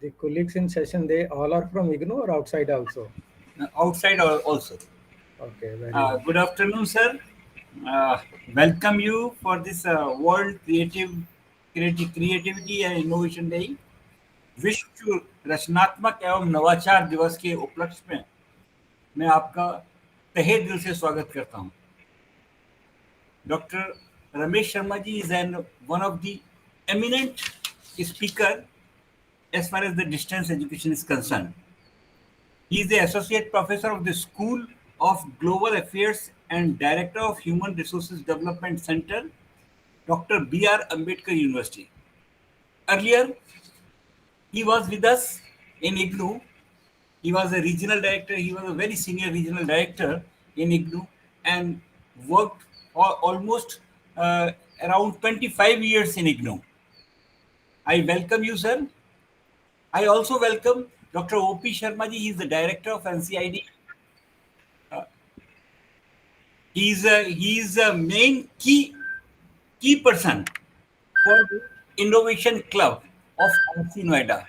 The colleagues in session, they all are from IGNOU or outside also? Outside also. Okay, very good. Good afternoon, sir. Uh, Welcome you for this World Creativity and Innovation Day. विश्व रचनात्मक एवं नवाचार दिवस के उपलक्ष्य में मैं आपका तहे दिल से स्वागत करता हूं। Dr. Ramesh Sharma ji is one of the eminent speaker as far as the distance education is concerned. He is the Associate Professor of the School of Global Affairs and Director of Human Resources Development Center, Dr. B.R. Ambedkar University. Earlier, he was with us in IGNOU. He was a regional director. He was a very senior regional director in IGNOU and worked for almost around 25 years in IGNOU. I welcome you, sir. I also welcome Dr. O.P. Sharma ji. He is the director of NCID. He is a main key person for the Innovation Club of IC Noida.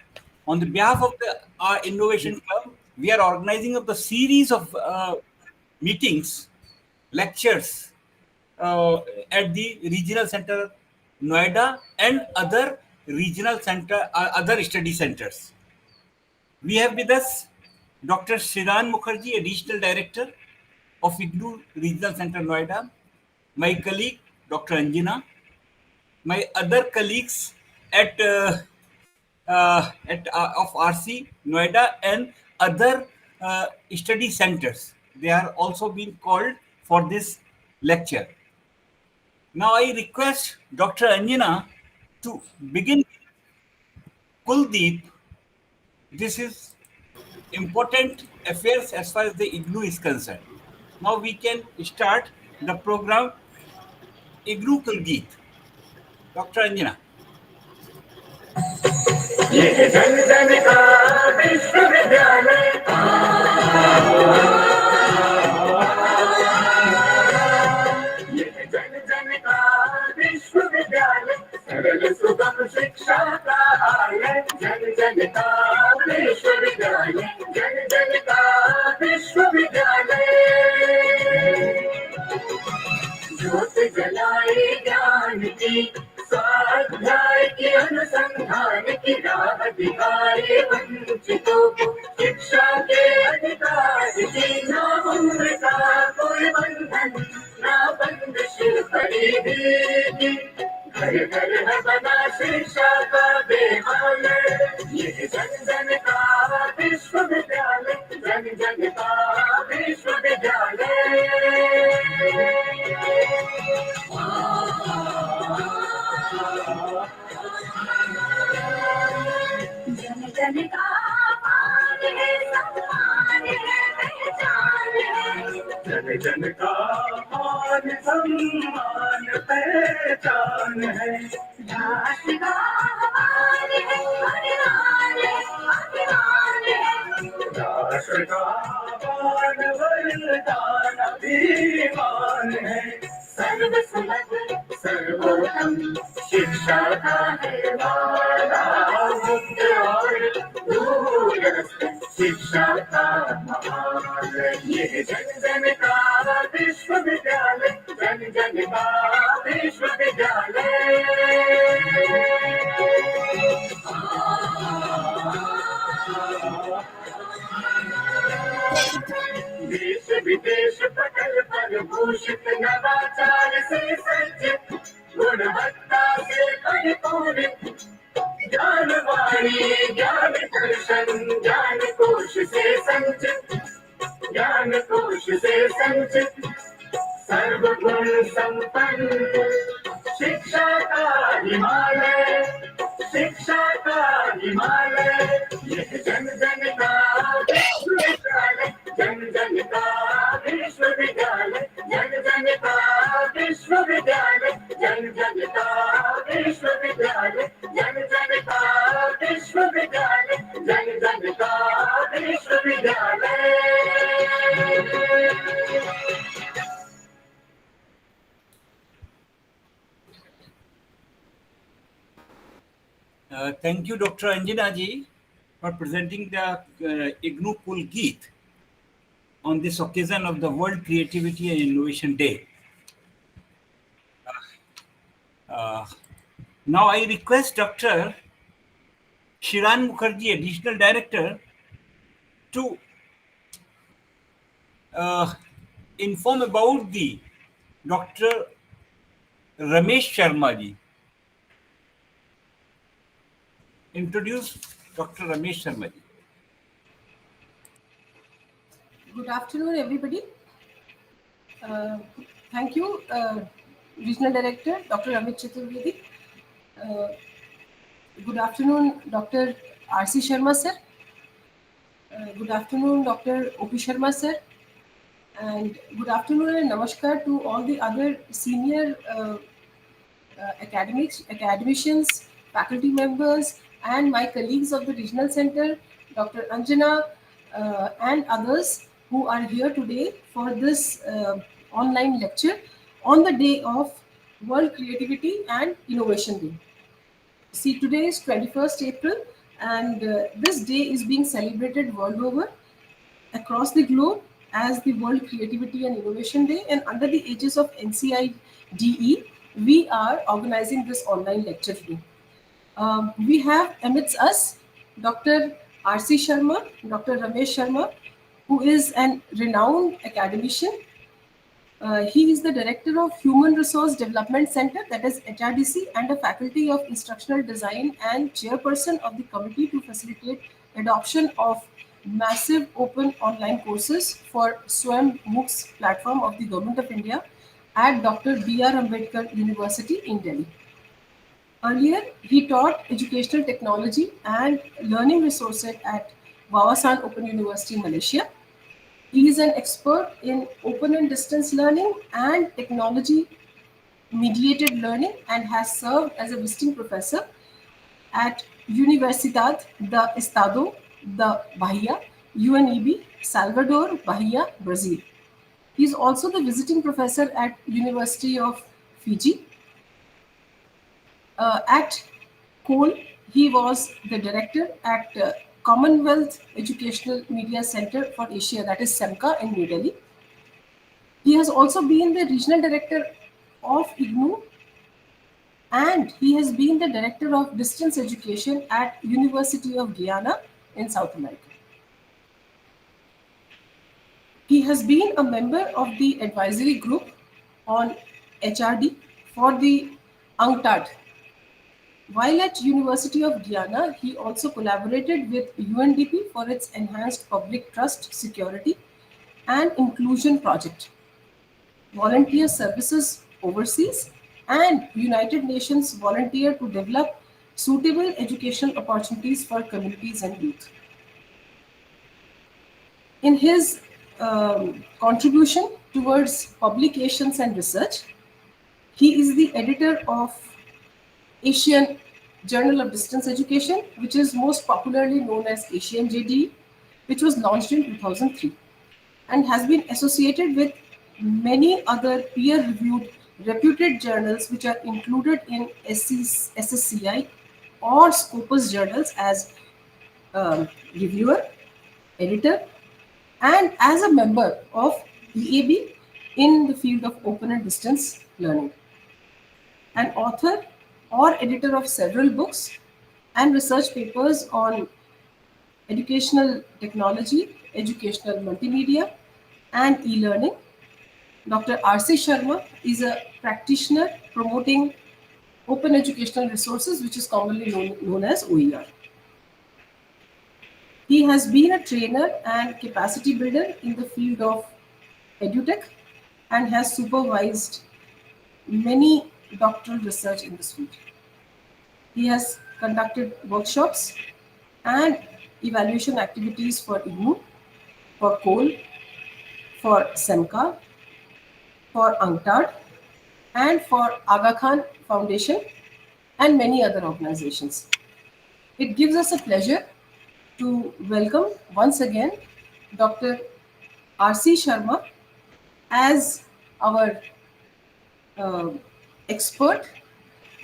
On the behalf of our Innovation Club, we are organizing up a series of meetings, lectures at the Regional Center Noida and other regional center, other study centers. We have with us Dr. Shriran Mukherjee, a regional director of IGNOU Regional Centre Noida, my colleague Dr. Anjana, my other colleagues at of RC Noida and other study centers. They are also being called for this lecture. Now I request Dr. Anjana to begin. Kuldeep, this is important affairs as far as the IGNOU is concerned. Now we can start the program IGNOU Kuldeep. Dr. Anjana. ये जन जन का विश्वविद्यालय ये जन जन का विश्वविद्यालय सरल सुगम शिक्षा का आलय जन जन का विश्वविद्यालय जन जन का विश्वविद्यालय ज्योत जलाए ज्ञान की स्वाध्याय की अनुसंधान की राह दिखाए वंचितों को शिक्षा के अधिकार की ना उम्र का कोई बंधन ना बंदिश परिधि की घर घर है बना शिक्षा का देवालय ये जन जन का विश्वविद्यालय जन जन का विश्वविद्यालय जन जन का मान है सम्मान है पहचान है जन जन का मान सम्मान पहचान है राष्ट्र का मान है अभिमान है अभिमान है राष्ट्र का मान वरदान अभिमान है सर्व सुलभ सर्वोत्तम शिक्षा का है वादा मुक्त और दूरस्थ शिक्षा का महालय ये जन जन का विश्वविद्यालय जन जन का विश्वविद्यालय देश विदेश पटल पर भूषित नवाचार से सज्जित गुणवत्ता से परिपूरित ज्ञानवाणी ज्ञान दर्शन ज्ञान कोश से संचित ज्ञान कोश से संचित सर्वगुण संपन्न शिक्षा का हिमालय शिक्षा का हिमालय यह जन जन का विश्वविद्यालय जन जन का विश्वविद्यालय जन जन का विश्वविद्यालय जन जन का विश्वविद्यालय जन जन का विश्वविद्यालय जन जन का विश्वविद्यालय Thank you, Dr. Anjana ji. for presenting the IGNOU Kul Geet on this occasion of the World Creativity and Innovation Day. Now I request Dr. Shiran Mukherjee, Additional Director, to inform about the Dr. Ramesh Sharma ji. Introduce Dr. Ramesh Sharma ji. Good afternoon, everybody. Thank you, Regional Director, Dr. Amit Chaturvedi. Good afternoon, Dr. R.C. Sharma, sir. Good afternoon, Dr. O.P. Sharma, sir. And good afternoon and namaskar to all the other senior academicians, faculty members, and my colleagues of the Regional Centre, Dr. Anjana, and others who are here today for this online lecture on the day of World Creativity and Innovation Day. See, today is 21st April, and this day is being celebrated world over across the globe as the World Creativity and Innovation Day, and under the aegis of NCIDE, we are organizing this online lecture today. We have amidst us Dr. R.C. Sharma, Dr. Ramesh Sharma, who is an renowned academician. He is the Director of Human Resource Development Center, that is HRDC, and a Faculty of Instructional Design and Chairperson of the Committee to Facilitate Adoption of Massive Open Online Courses for Swayam MOOCs platform of the Government of India at Dr. B.R. Ambedkar University in Delhi. Earlier, he taught educational technology and learning resources at Wawasan Open University, Malaysia. He is an expert in open and distance learning and technology mediated learning and has served as a visiting professor at Universidad de Estado da Bahia, UNEB, Salvador, Bahia, Brazil. He is also the visiting professor at University of Fiji. At Cole, he was the director at Commonwealth Educational Media Center for Asia, that is SEMCA in New Delhi. He has also been the regional director of IGNOU, and he has been the director of distance education at University of Guyana in South America. He has been a member of the advisory group on HRD for the UNCTAD. While at University of Guyana, he also collaborated with UNDP for its enhanced public trust, security, and inclusion project, volunteer services overseas, and United Nations volunteer to develop suitable educational opportunities for communities and youth. In his contribution towards publications and research, he is the editor of Asian Journal of Distance Education, which is most popularly known as Asian JDE, which was launched in 2003 and has been associated with many other peer-reviewed reputed journals which are included in SSCI or Scopus journals as reviewer, editor, and as a member of EAB in the field of open and distance learning. An author or editor of several books and research papers on educational technology, educational multimedia, and e-learning. Dr. R.C. Sharma is a practitioner promoting open educational resources, which is commonly known as OER. He has been a trainer and capacity builder in the field of edutech and has supervised many doctoral research in this field. He has conducted workshops and evaluation activities for IGNOU, for COLE, for SEMCA, for UNCTAD, and for Aga Khan Foundation and many other organizations. It gives us a pleasure to welcome once again Dr. R.C. Sharma as our expert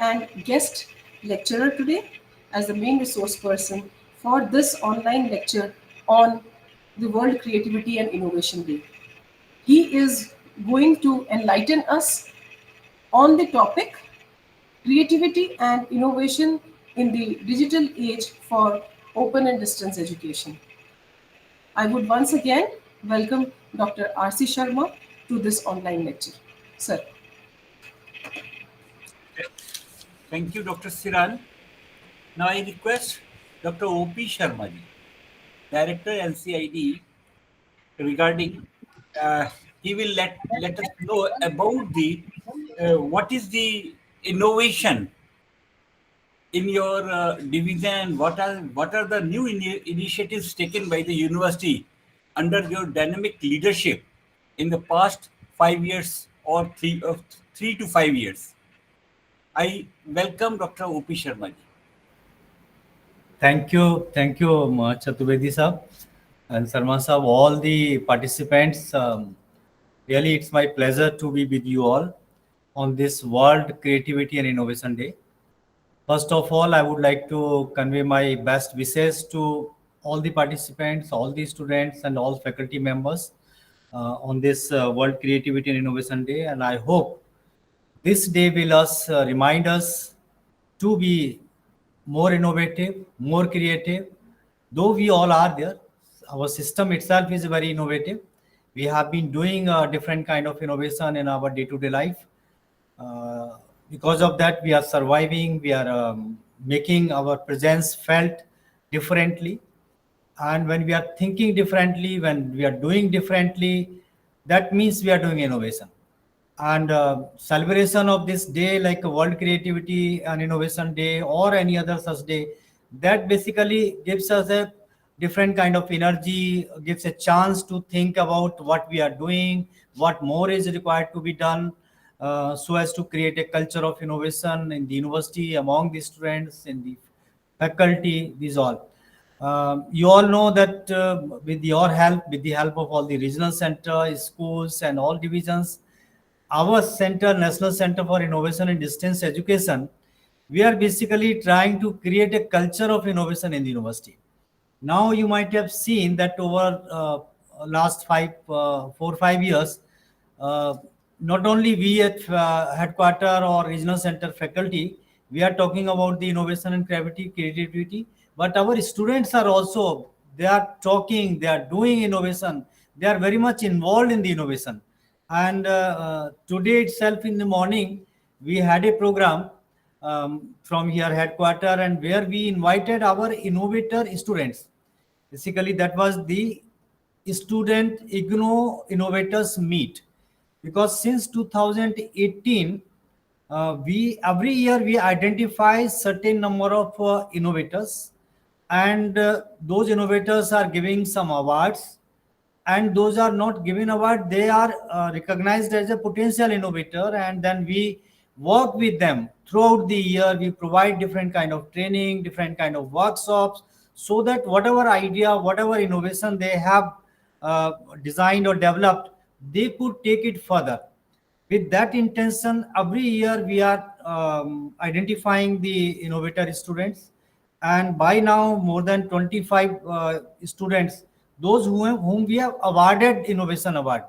and guest lecturer today as the main resource person for this online lecture on the World Creativity and Innovation Day. He is going to enlighten us on the topic creativity and innovation in the digital age for open and distance education. I would once again welcome Dr. R.C. Sharma to this online lecture. Sir. Thank you, Dr. Siran. Now I request Dr. O.P. Sharma ji, Director NCID, regarding he will let us know about the what is the innovation in your division. What are the new initiatives taken by the university under your dynamic leadership in the past 5 years or 3 to 5 years? I welcome Dr. O.P. Sharma ji. Thank you much, Chaturvedi sir and Sharma sir, all the participants. Really, it's my pleasure to be with you all on this World Creativity and Innovation Day. First of all, I would like to convey my best wishes to all the participants, all the students, and all faculty members on this World Creativity and Innovation Day. And I hope this day will remind us to be more innovative, more creative. Though we all are there, our system itself is very innovative. We have been doing different kind of innovation in our day-to-day life. Because of that, we are surviving. We are making our presence felt differently. And when we are thinking differently, when we are doing differently, that means we are doing innovation. And celebration of this day, like a World Creativity and Innovation Day or any other such day, that basically gives us a different kind of energy, gives a chance to think about what we are doing, what more is required to be done, so as to create a culture of innovation in the university, among the students, in the faculty, these all. You all know that with your help, with the help of all the regional centers, schools, and all divisions, our center, National Center for Innovation and Distance Education, we are basically trying to create a culture of innovation in the university. Now you might have seen that over last 4 or 5 years, uh, not only we at headquarter or regional center faculty, we are talking about the innovation and creativity, but our students are also, they are talking, they are doing innovation, they are very much involved in the innovation. And today itself in the morning, we had a program from here headquarter, and where we invited our innovator students. Basically, that was the student IGNOU Innovators Meet, because since 2018, we every year we identify certain number of innovators, and those innovators are giving some awards, and those are not given award, they are recognized as a potential innovator, and then we work with them throughout the year. We provide different kind of training, different kind of workshops, so that whatever idea, whatever innovation they have designed or developed, they could take it further. With that intention, every year we are identifying the innovator students, and by now more than 25 students, those whom we have awarded innovation award.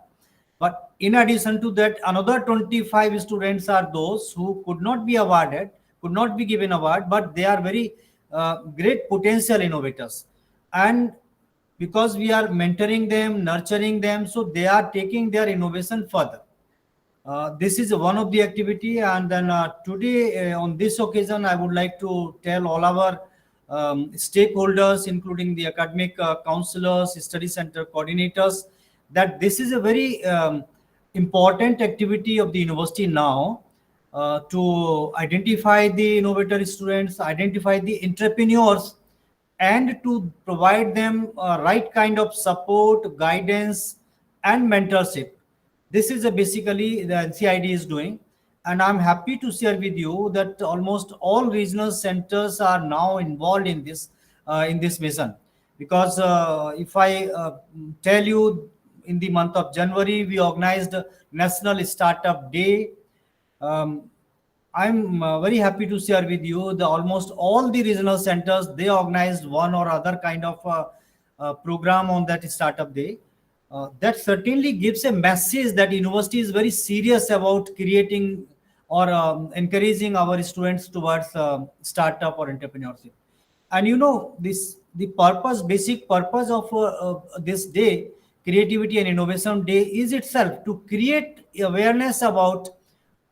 But in addition to that, another 25 students are those who could not be awarded, could not be given award, but they are very great potential innovators. And because we are mentoring them, nurturing them, so they are taking their innovation further. This is one of the activity, and then today on this occasion, I would like to tell all our stakeholders, including the academic counselors, study center coordinators, that this is a very important activity of the university now, to identify the innovator students, identify the entrepreneurs, and to provide them right kind of support, guidance, and mentorship. This is basically the NCID is doing, and I'm happy to share with you that almost all regional centers are now involved in this mission. Because if I tell you, in the month of January, we organized National Startup Day. Um, I'm very happy to share with you the almost all the regional centers, they organized one or other kind of program on that startup day. That certainly gives a message that university is very serious about creating or encouraging our students towards startup or entrepreneurship. And you know, this the purpose, basic purpose of this day, creativity and innovation day, is itself to create awareness about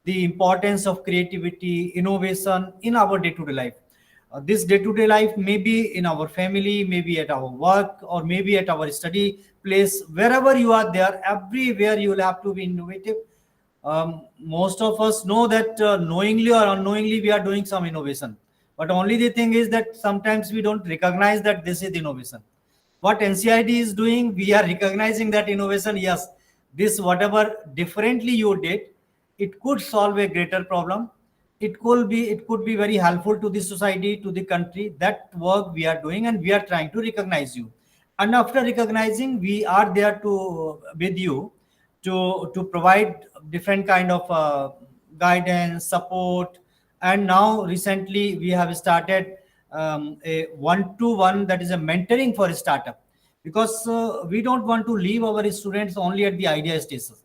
the importance of creativity, innovation in our day-to-day life. This day-to-day life may be in our family, maybe at our work, or maybe at our study place. Wherever you are there, everywhere you will have to be innovative. Most of us know that knowingly or unknowingly we are doing some innovation. But only the thing is that sometimes we don't recognize that this is innovation. What NCID is doing, we are recognizing that innovation. Yes, this whatever differently you did, it could solve a greater problem. It could be very helpful to the society, to the country. That work we are doing, and we are trying to recognize you. And after recognizing, we are there to with you to provide different kind of guidance, support. And now recently we have started a one-to-one, that is a mentoring for a startup, because we don't want to leave our students only at the idea stages.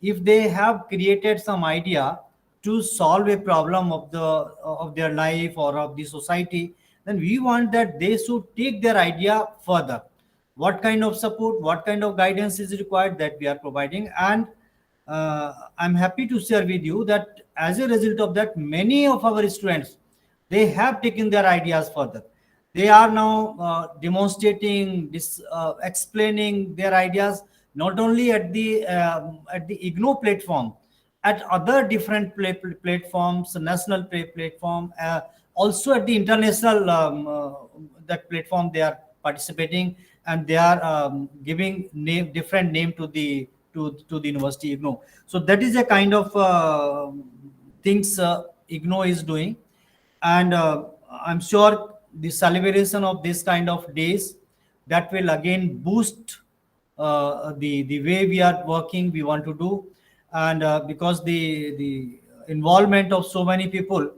If they have created some idea to solve a problem of their life or of the society, then we want that they should take their idea further. What kind of support, what kind of guidance is required, that we are providing. And I'm happy to share with you that as a result of that, many of our students, they have taken their ideas further. They are now demonstrating this, explaining their ideas not only at the IGNOU platform, at other different platforms, national platform, also at the international that platform they are participating, and they are giving different name to the university IGNOU. So that is a kind of things IGNOU is doing. And I'm sure the celebration of this kind of days, that will again boost the way we are working, we want to do. And because the involvement of so many people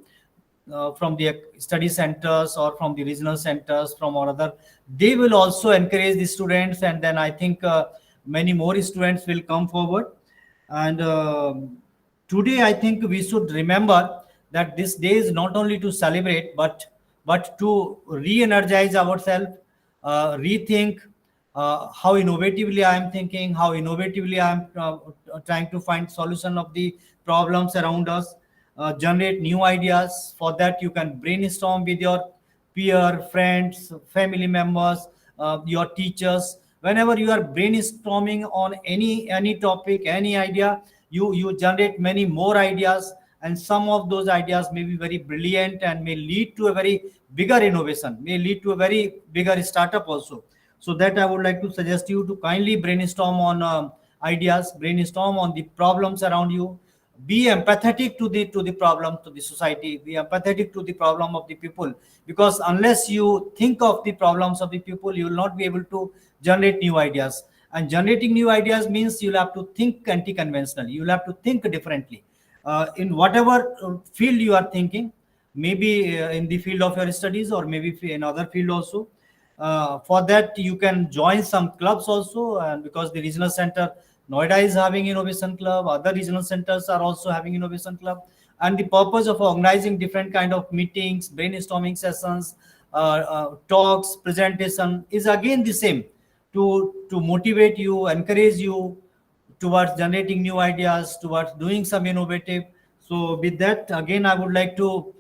from the study centers or from the regional centers from or other, they will also encourage the students. And then I think many more students will come forward. And today I think we should remember that this day is not only to celebrate, but to re-energize ourselves, rethink how innovatively I am thinking, how innovatively I am trying to find solution of the problems around us, generate new ideas. For that, you can brainstorm with your peer, friends, family members, your teachers. Whenever you are brainstorming on any topic, any idea, you generate many more ideas, and some of those ideas may be very brilliant and may lead to a very bigger innovation, may lead to a very bigger startup also. So that I would like to suggest you to kindly brainstorm on ideas, brainstorm on the problems around you. Be empathetic to the problem, to the society. Be empathetic to the problem of the people, because unless you think of the problems of the people, you will not be able to generate new ideas. And generating new ideas means you'll have to think anti-conventional. You'll have to think differently in whatever field you are thinking, maybe in the field of your studies, or maybe in other field also. For that, you can join some clubs also, and because the regional center Noida is having innovation club, other regional centers are also having innovation club. And the purpose of organizing different kind of meetings, brainstorming sessions, talks, presentation is again the same, to motivate you, encourage you towards generating new ideas, towards doing some innovative. So with that, again, I would like to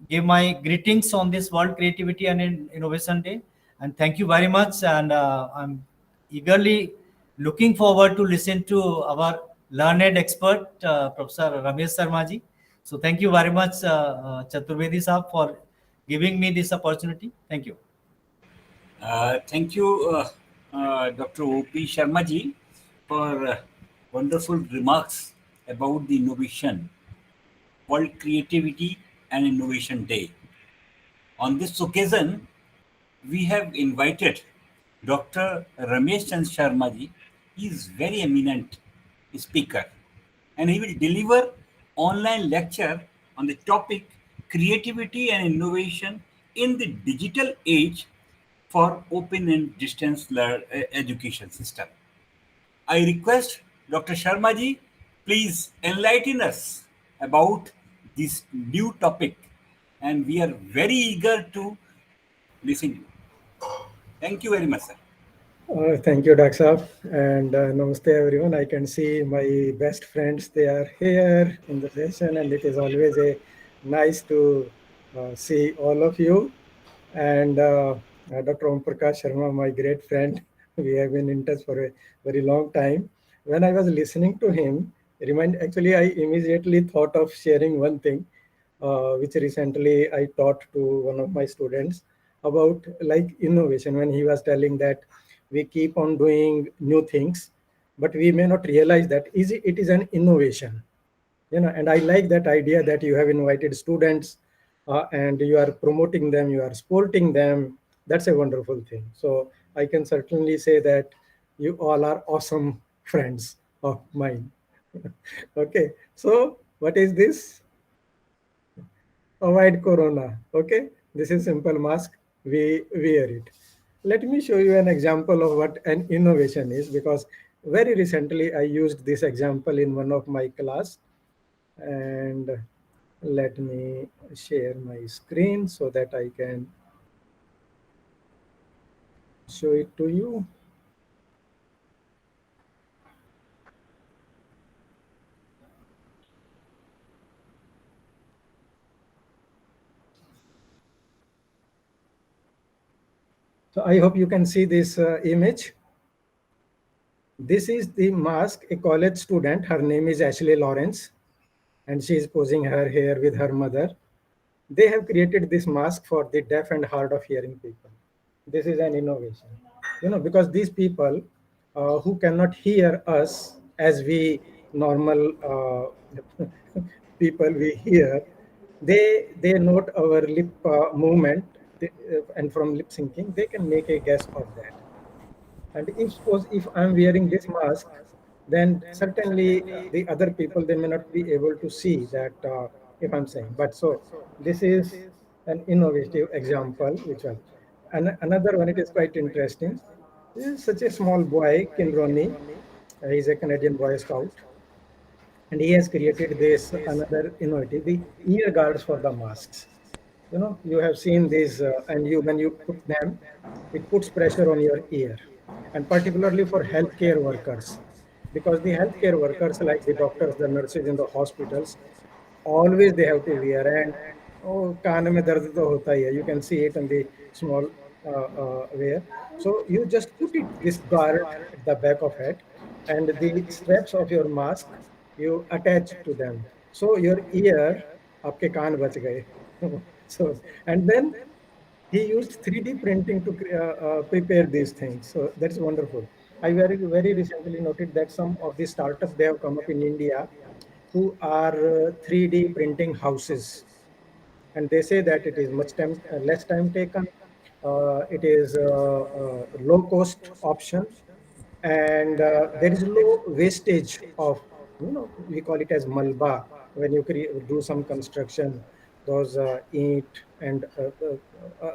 give my greetings on this World Creativity and Innovation Day. And thank you very much. And I'm eagerly looking forward to listen to our learned expert, Professor Ramesh Sharma ji. So thank you very much, Chaturvedi Saab, for giving me this opportunity. Thank you. Thank you, Dr. O.P. Sharma ji, for wonderful remarks about the innovation, World Creativity and Innovation Day. On this occasion, we have invited Dr. Ramesh Chand Sharma ji. He is very eminent speaker, and he will deliver online lecture on the topic Creativity and Innovation in the Digital Age for Open and Distance Education System. I request Dr. Sharma ji, please enlighten us about this new topic, and we are very eager to listen to you. Thank you very much, sir. Thank you, Dr. Saab, and namaste everyone. I can see my best friends, they are here in the session, and it is always a nice to see all of you. And Dr. Om Prakash Sharma, my great friend, we have been in touch for a very long time. When I was listening to him, actually, I immediately thought of sharing one thing, which recently I taught to one of my students about like innovation. When he was telling that we keep on doing new things, but we may not realize that it is an innovation. And I like that idea that you have invited students, and you are promoting them, you are supporting them. That's a wonderful thing. So I can certainly say that you all are awesome friends of mine. Okay, so what is this? Avoid corona. Okay, this is simple mask, we wear it. Let me show you an example of what an innovation is, because very recently I used this example in one of my class. And let me share my screen so that I can show it to you. So I hope you can see this image. This is the mask, a college student. Her name is Ashley Lawrence, and she is posing her hair with her mother. They have created this mask for the deaf and hard of hearing people. This is an innovation, because these people who cannot hear us as we normal people we hear, they note our lip movement, and from lip syncing, they can make a guess of that. And if suppose if I'm wearing this mask, then certainly the other people, they may not be able to see that if I'm saying. But so this is an innovative example, which one. And another one, it is quite interesting. This is such a small boy, Kinroni. He's a Canadian Boy Scout, and he has created this another innovative, the ear guards for the masks. You have seen these, and you when you put them, it puts pressure on your ear, and particularly for healthcare workers, because the healthcare workers, like the doctors, the nurses in the hospitals, always they have to wear. And oh, कान में दर्द तो होता ही है. You can see it in the small wear. So you just put it this guard at the back of it, and the straps of your mask you attach to them. So your ear, आपके कान बच गए. So, and then he used 3D printing to prepare these things. So that's wonderful. I very recently noted that some of the startups, they have come up in India who are 3D printing houses, and they say that it is less time taken. It is low cost option, and there is low wastage of, we call it as malba. When you do some construction, those eat and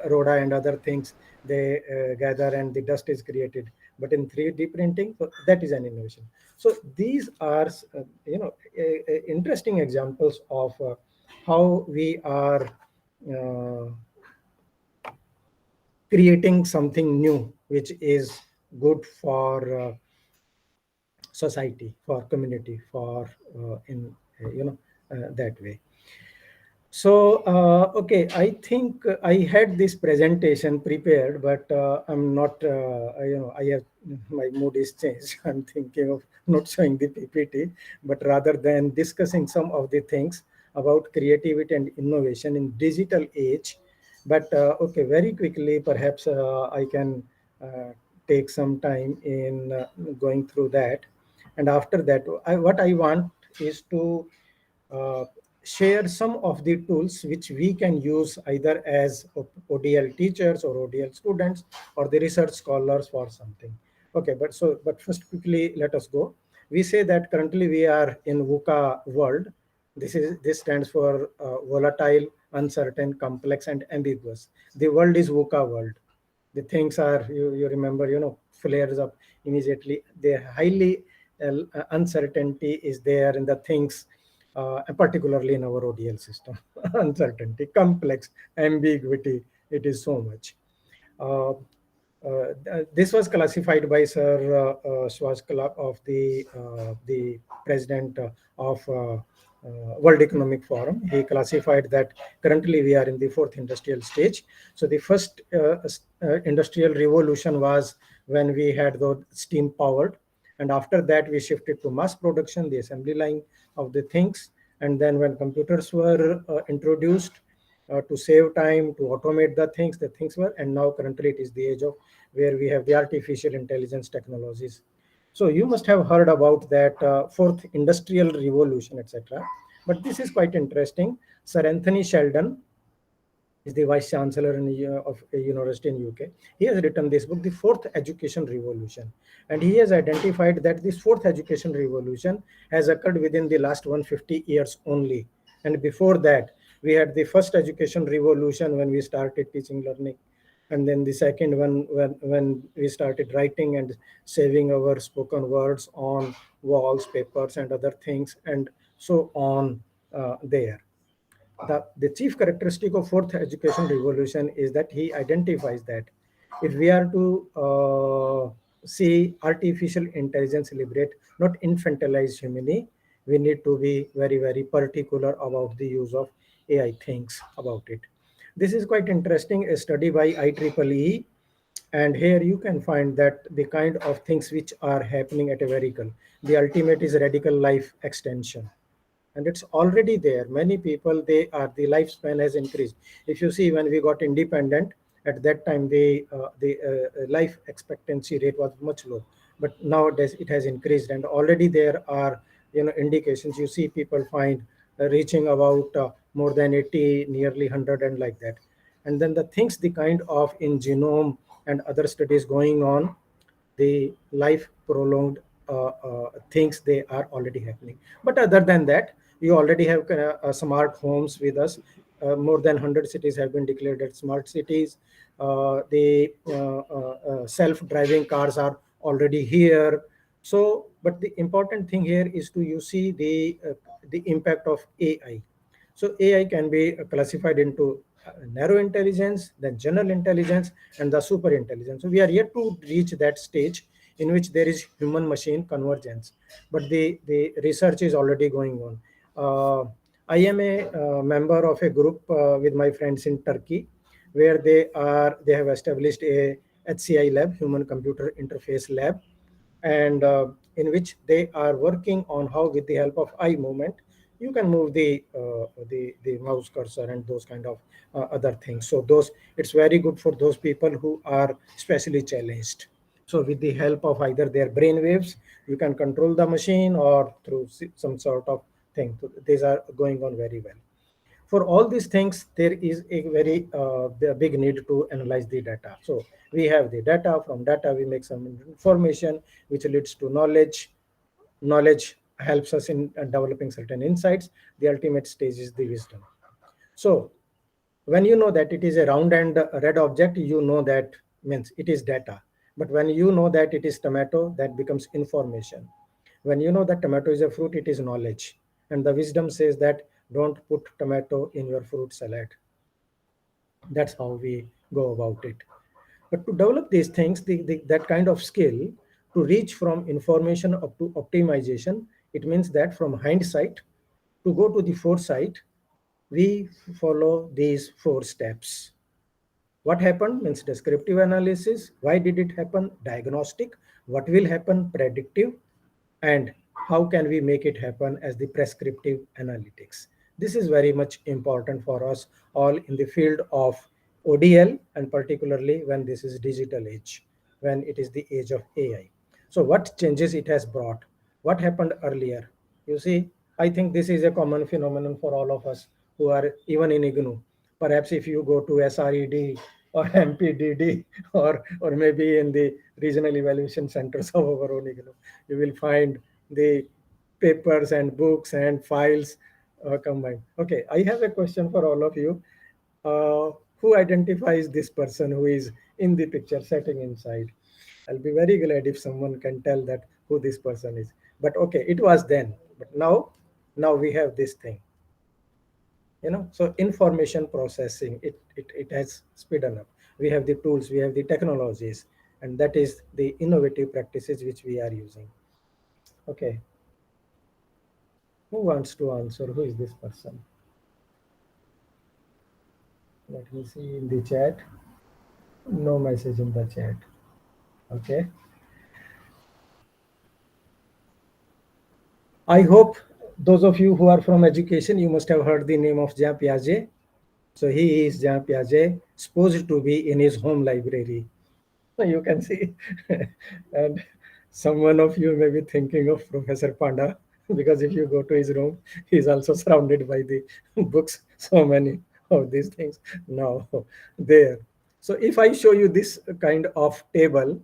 rhoda and other things, they gather and the dust is created. But in 3D printing, so that is an innovation. So these are interesting examples of how we are uh, creating something new which is good for society, for community, for in that way. So, okay, I think I had this presentation prepared, but I'm not, I have, my mood is changed. I'm thinking of not showing the PPT, but rather than discussing some of the things about creativity and innovation in digital age. But okay, very quickly, perhaps I can take some time in going through that. And after that, what I want is to uh, share some of the tools which we can use either as ODL teachers or ODL students or the research scholars for something. Okay, but first quickly let us go. We say that currently we are in VUCA world, This stands for volatile, uncertain, complex, and ambiguous. The world is VUCA world. The things are, you remember, flares up immediately. The highly uncertainty is there in the things, and particularly in our ODL system. Uncertainty, complex, ambiguity, it is so much. Uh, this was classified by Sir Swaskalap of the president of World Economic Forum. He classified that currently we are in the fourth industrial stage. So the first industrial revolution was when we had the steam powered, and after that we shifted to mass production, the assembly line of the things, and then when computers were introduced, to save time, to automate the things were, and now currently it is the age of where we have the artificial intelligence technologies. So you must have heard about that fourth industrial revolution, etc. But this is quite interesting. Sir Anthony Sheldon is the vice chancellor of a university in UK. He has written this book, The Fourth Education Revolution, and he has identified that this fourth education revolution has occurred within the last 150 years only. And before that, we had the first education revolution when we started teaching learning, and then the second one when we started writing and saving our spoken words on walls, papers, and other things, and so on there. The chief characteristic of fourth education revolution is that he identifies that if we are to see artificial intelligence liberate, not infantilize humanity, we need to be very, very particular about the use of AI things about it. This is quite interesting, a study by IEEE, and here you can find that the kind of things which are happening at a vehicle, the ultimate is radical life extension, and it's already there. Many people, the lifespan has increased. If you see, when we got independent, at that time the life expectancy rate was much low, but nowadays it has increased, and already there are indications. You see people find reaching about more than 80, nearly 100, and like that. And then the things, the kind of in genome and other studies going on, the life prolonged things, they are already happening. But other than that, you already have smart homes with us. More than 100 cities have been declared as smart cities. The self-driving cars are already here. So, but the important thing here is to you see the impact of AI. So AI can be classified into narrow intelligence, then general intelligence, and the super intelligence. So we are yet to reach that stage in which there is human machine convergence, but the research is already going on. I am a member of a group with my friends in Turkey, where they have established a HCI lab, human computer interface lab, and in which they are working on how, with the help of eye movement, you can move the mouse cursor and those kind of other things. So those, it's very good for those people who are specially challenged. So with the help of either their brain waves, you can control the machine, or through some sort of thing. So these are going on very well. For all these things, there is a very big need to analyze the data. So we have the data. From data, we make some information, which leads to knowledge. Knowledge helps us in developing certain insights. The ultimate stage is the wisdom. So when you know that it is a round and red object, you know that means it is data. But when you know that it is tomato, that becomes information. When you know that tomato is a fruit, it is knowledge. And the wisdom says that don't put tomato in your fruit salad. That's how we go about it. But to develop these things, that kind of skill, to reach from information up to optimization, it means that from hindsight to go to the foresight, we follow these 4 steps. What happened means descriptive analysis. Why did it happen? Diagnostic. What will happen? Predictive. And how can we make it happen as the prescriptive analytics? This is very much important for us all in the field of ODL, and particularly when this is digital age, when it is the age of AI. So what changes it has brought? What happened earlier? You see, I think this is a common phenomenon for all of us who are even in IGNOU. Perhaps if you go to SRED or MPDD, or maybe in the regional evaluation centers of our own IGNOU, you will find the papers and books and files Combined. Okay, I have a question for all of you. Who identifies this person who is in the picture sitting inside? I'll be very glad if someone can tell that who this person is. But okay, it was then. But now we have this thing. So information processing, it has speeded up. We have the tools, we have the technologies, and that is the innovative practices which we are using. Okay, who wants to answer? Who is this person? Let me see in the chat. No message in the chat. Okay. I hope those of you who are from education, you must have heard the name of Jean Piaget. So he is Jean Piaget, supposed to be in his home library. So you can see, and someone of you may be thinking of Professor Panda, because if you go to his room, he's also surrounded by the books, so many of these things now there. So if I show you this kind of table,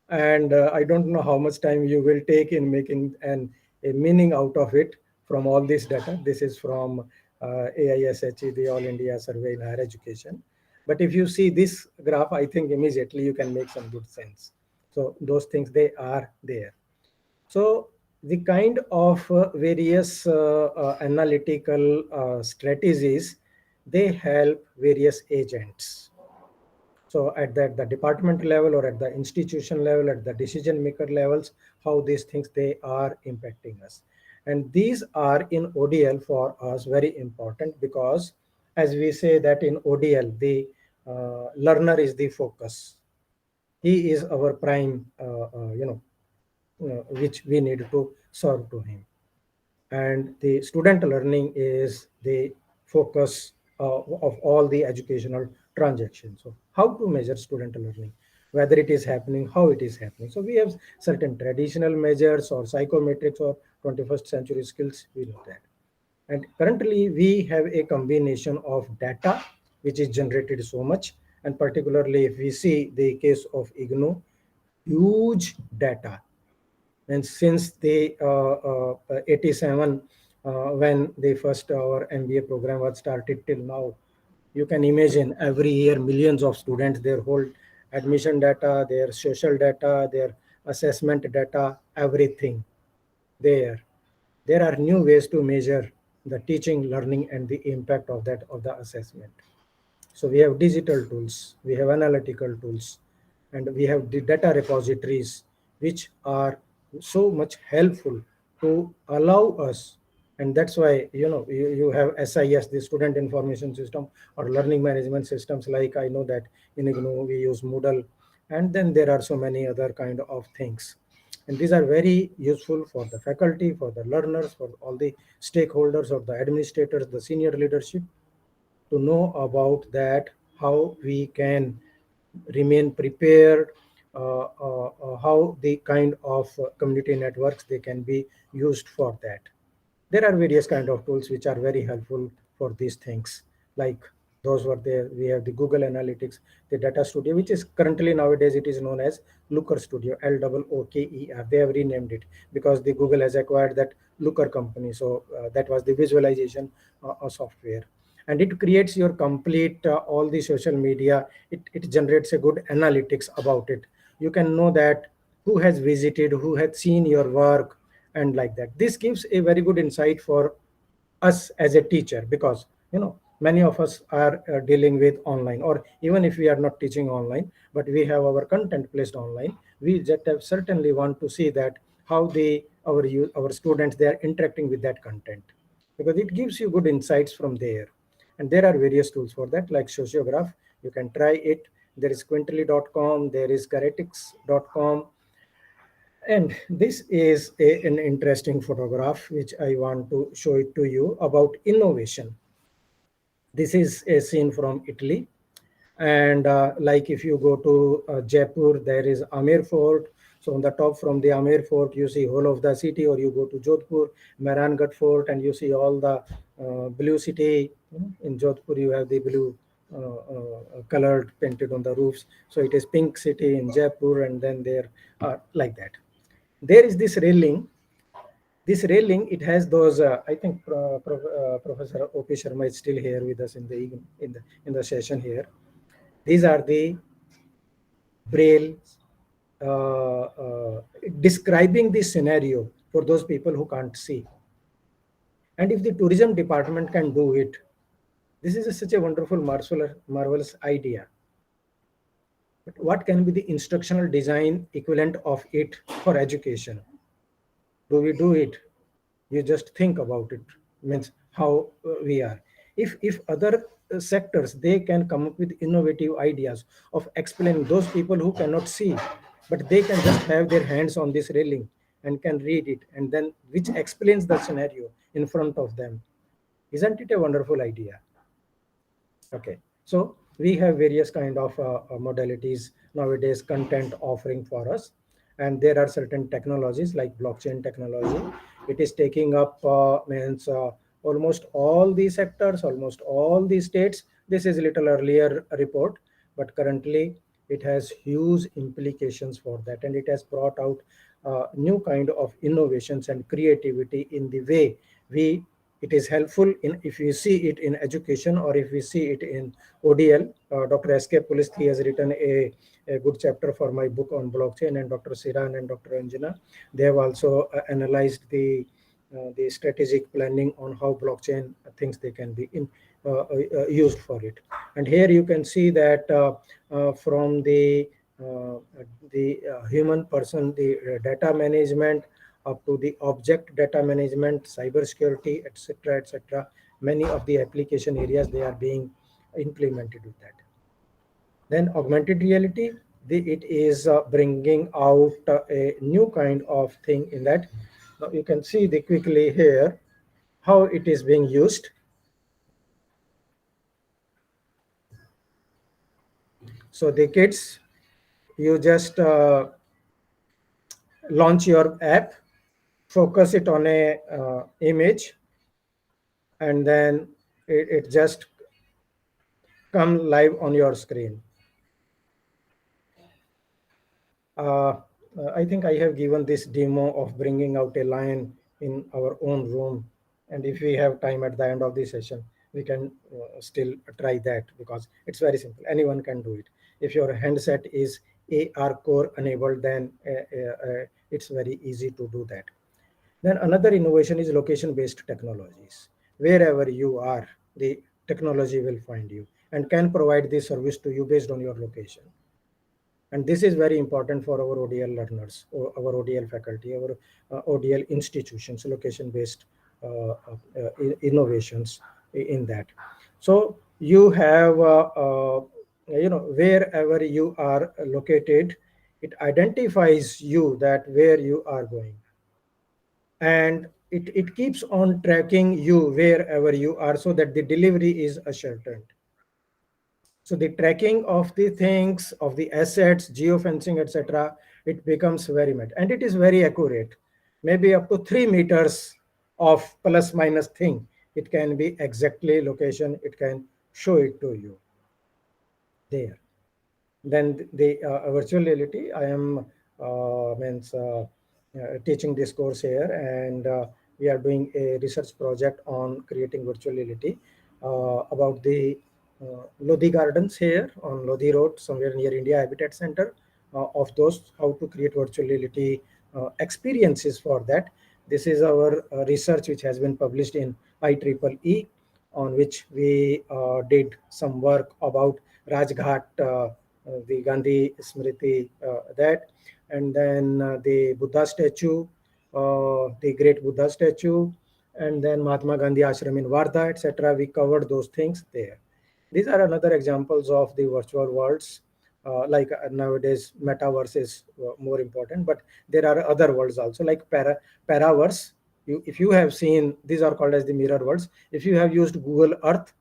and I don't know how much time you will take in making a meaning out of it from all this data. This is from AISHE, the All India Survey in Higher Education. But if you see this graph, I think immediately you can make some good sense. So those things, they are there. So the kind of various analytical strategies, they help various agents. So at the department level or at the institution level, at the decision maker levels, how these things, they are impacting us. And these are in ODL for us very important, because as we say that in ODL, the learner is the focus. He is our prime, which we need to serve to him. And the student learning is the focus of all the educational transactions. So how to measure student learning, whether it is happening, how it is happening. So we have certain traditional measures or psychometrics or 21st century skills, we know that. And currently we have a combination of data which is generated so much, and particularly if we see the case of IGNOU, huge data. And since the 87, when the first our MBA program was started till now, you can imagine every year millions of students, their whole admission data, their social data, their assessment data, everything there. There are new ways to measure the teaching, learning, and the impact of that, of the assessment. So we have digital tools, we have analytical tools, and we have the data repositories, which are so much helpful to allow us. And that's why, you have SIS, the student information system, or learning management systems. Like I know that in IGNOU we use Moodle, and then there are so many other kind of things. And these are very useful for the faculty, for the learners, for all the stakeholders, or the administrators, the senior leadership, to know about that, how we can remain prepared, how the kind of community networks, they can be used for that. There are various kind of tools which are very helpful for these things. Like those were there. We have the Google Analytics, the Data Studio, which is currently nowadays it is known as Looker Studio, Looker. They have renamed it because the Google has acquired that Looker company. So that was the visualization software, and it creates your complete all the social media. It generates a good analytics about it. You can know that who has visited, who has seen your work, and like that. This gives a very good insight for us as a teacher, because many of us are dealing with online, or even if we are not teaching online, but we have our content placed online, we just have certainly want to see that how our students, they are interacting with that content, because it gives you good insights from there. And there are various tools for that, like Sociograph. You can try it. There is quintily.com, there is garetics.com. And this is an interesting photograph which I want to show it to you about innovation. This is a scene from Italy. And like if you go to Jaipur, there is Amer Fort. So on the top from the Amer Fort, you see whole of the city, or you go to Jodhpur, Mehrangarh Fort, and you see all the blue city. In Jodhpur, you have the blue colored painted on the roofs. So it is pink city in Jaipur, and then there are like that. There is this railing This railing, it has those. I think Professor O.P. Sharma is still here with us in the session here. These are the braille describing the scenario for those people who can't see. And if the tourism department can do it, this is such a wonderful, marvelous idea. But what can be the instructional design equivalent of it for education? Do we do it? You just think about it. Means how we are. If other sectors, they can come up with innovative ideas of explaining those people who cannot see, but they can just have their hands on this railing and can read it, and then which explains the scenario in front of them. Isn't it a wonderful idea? Okay, so we have various kind of modalities nowadays, content offering for us, and there are certain technologies like blockchain technology. It is taking up means almost all the sectors, almost all the states. This is a little earlier report, but currently it has huge implications for that, and it has brought out new kind of innovations and creativity in the way we it is helpful in if we see it in education or if we see it in ODL. Dr. S.K. Pulisthy has written a good chapter for my book on blockchain, and Dr. Siran and Dr. Anjana, they have also analyzed the strategic planning on how blockchain things they can be used for it. And here you can see that from the human person, the data management, up to the object data management, cybersecurity, etc., etc. Many of the application areas, they are being implemented with that. Then augmented reality, it is bringing out a new kind of thing in that. Now you can see the quickly here how it is being used. So the kids, you just launch your app, focus it on a image, and then it just come live on your screen. I think I have given this demo of bringing out a lion in our own room, and if we have time at the end of the session, we can still try that, because it's very simple. Anyone can do it. If your handset is AR core enabled, then it's very easy to do that. Then another innovation is location-based technologies. Wherever you are, the technology will find you and can provide the service to you based on your location. And this is very important for our ODL learners, or our ODL faculty, our ODL institutions, location-based innovations in that. So you have, wherever you are located, it identifies you that where you are going, and it keeps on tracking you wherever you are, so that the delivery is ascertained. So the tracking of the things, of the assets, geofencing, etc., it becomes very much, and it is very accurate. Maybe up to 3 meters of plus minus thing, it can be exactly location. It can show it to you there. Then the virtual reality, I am teaching this course here, and we are doing a research project on creating virtual reality about the Lodi Gardens here on Lodi Road, somewhere near India Habitat Center, of those, how to create virtual reality experiences for that. This is our research which has been published in IEEE, on which we did some work about Rajghat, the Gandhi Smriti, that, and then the Buddha statue, the great Buddha statue, and then Mahatma Gandhi Ashram in Wardha, etc. We covered those things there. These are another examples of the virtual worlds. Like nowadays, metaverse is more important, but there are other worlds also, like paraverse. If you have seen, these are called as the mirror worlds. If you have used Google Earth,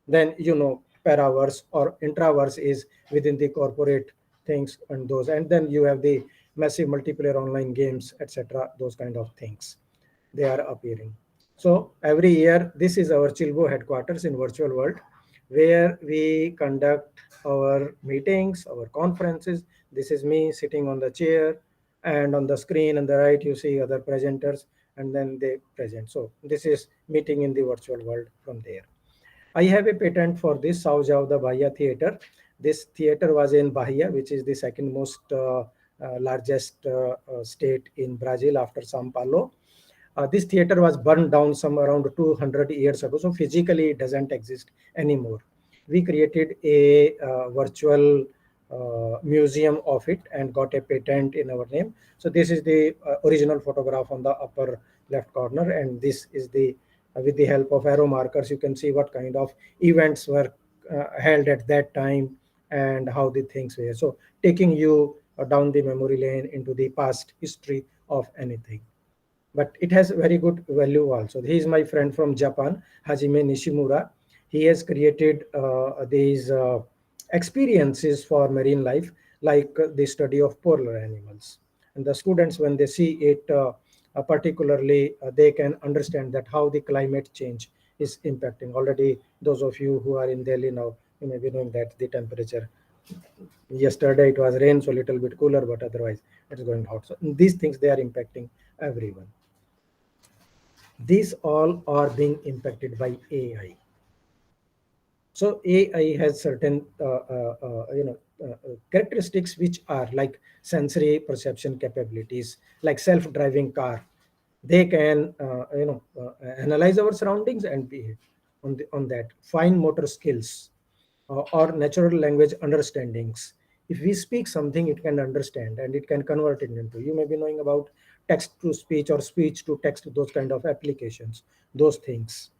then you know paraverse or intraverse is within the corporate things and those. And then you have the massive multiplayer online games, etc. Those kind of things, they are appearing. So every year, this is our Chilbo headquarters in virtual world, where we conduct our meetings, our conferences. This is me sitting on the chair, and on the screen on the right, you see other presenters, and then they present. So this is meeting in the virtual world from there. I have a patent for this Sauja of the Bahia Theater. This theater was in Bahia, which is the second most largest state in Brazil after Sao Paulo. This theater was burned down some around 200 years ago, so physically it doesn't exist anymore. We created a virtual museum of it and got a patent in our name. So this is the original photograph on the upper left corner, and this is the with the help of arrow markers you can see what kind of events were held at that time and how the things were. So taking you down the memory lane into the past history of anything. But it has very good value also. He is my friend from Japan, Hajime Nishimura. He has created these experiences for marine life, like the study of polar animals. And the students, when they see it, particularly, they can understand that how the climate change is impacting. Already, those of you who are in Delhi now, you may be knowing that the temperature. Yesterday it was rain, so a little bit cooler, but otherwise it's going hot. So these things they are impacting everyone. These all are being impacted by AI. So AI has certain characteristics which are like sensory perception capabilities, like self-driving car. They can analyze our surroundings and behave on that. Fine motor skills or natural language understandings. If we speak something, it can understand and it can convert it into. You may be knowing about text to speech or speech to text, those kind of applications, those things.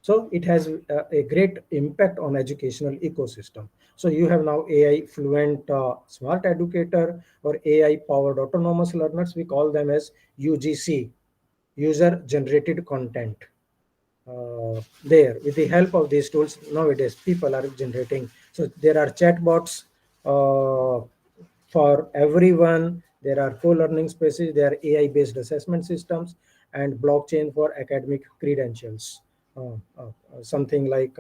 So it has a great impact on educational ecosystem. So you have now AI fluent smart educator or AI powered autonomous learners. We call them as UGC, user generated content. There, with the help of these tools, nowadays people are generating. So there are chatbots for everyone. There are co-learning spaces. There are AI-based assessment systems and blockchain for academic credentials. Something like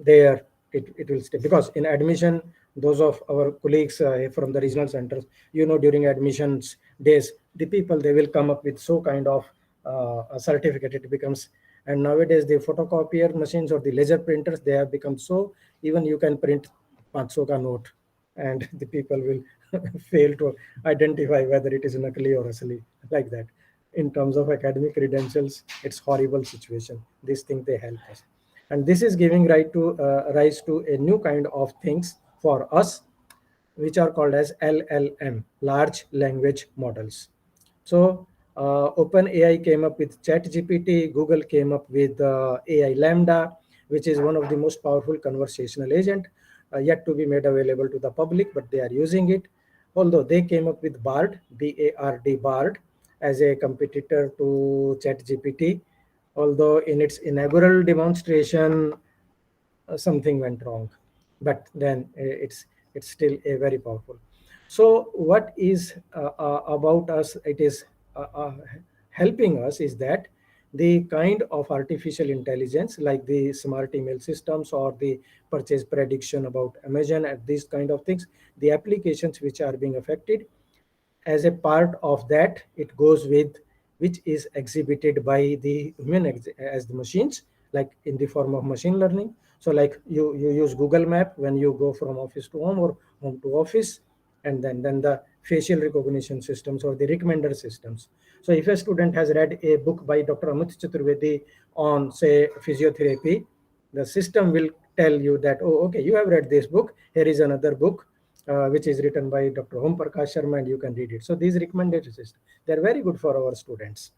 there it will stay, because in admission, those of our colleagues from the regional centers, during admissions days, the people, they will come up with so kind of a certificate it becomes. And nowadays the photocopier machines or the laser printers, they have become so, even you can print 500 ka note and the people will fail to identify whether it is nakli or asli, like that. In terms of academic credentials, it's horrible situation. These things, they help us, and this is giving rise to a new kind of things for us, which are called as LLM, large language models. So OpenAI came up with ChatGPT. Google came up with AI Lambda, which is one of the most powerful conversational agent, yet to be made available to the public, but they are using it. Although they came up with Bard, B-A-R-D, Bard, as a competitor to ChatGPT. Although in its inaugural demonstration, something went wrong, but then it's still a very powerful. So what is about us, it is helping us, is that the kind of artificial intelligence like the smart email systems or the purchase prediction about Amazon and these kind of things, the applications which are being affected, as a part of that, it goes with which is exhibited by the human as the machines, like in the form of machine learning. So like you use Google Map when you go from office to home or home to office, and then the facial recognition systems or the recommender systems. So if a student has read a book by Dr. Amit Chaturvedi on, say, physiotherapy, the system will tell you that, oh, okay, you have read this book, here is another book which is written by Dr. Om Prakash Sharma, and you can read it. So these recommended systems, they're very good for our students.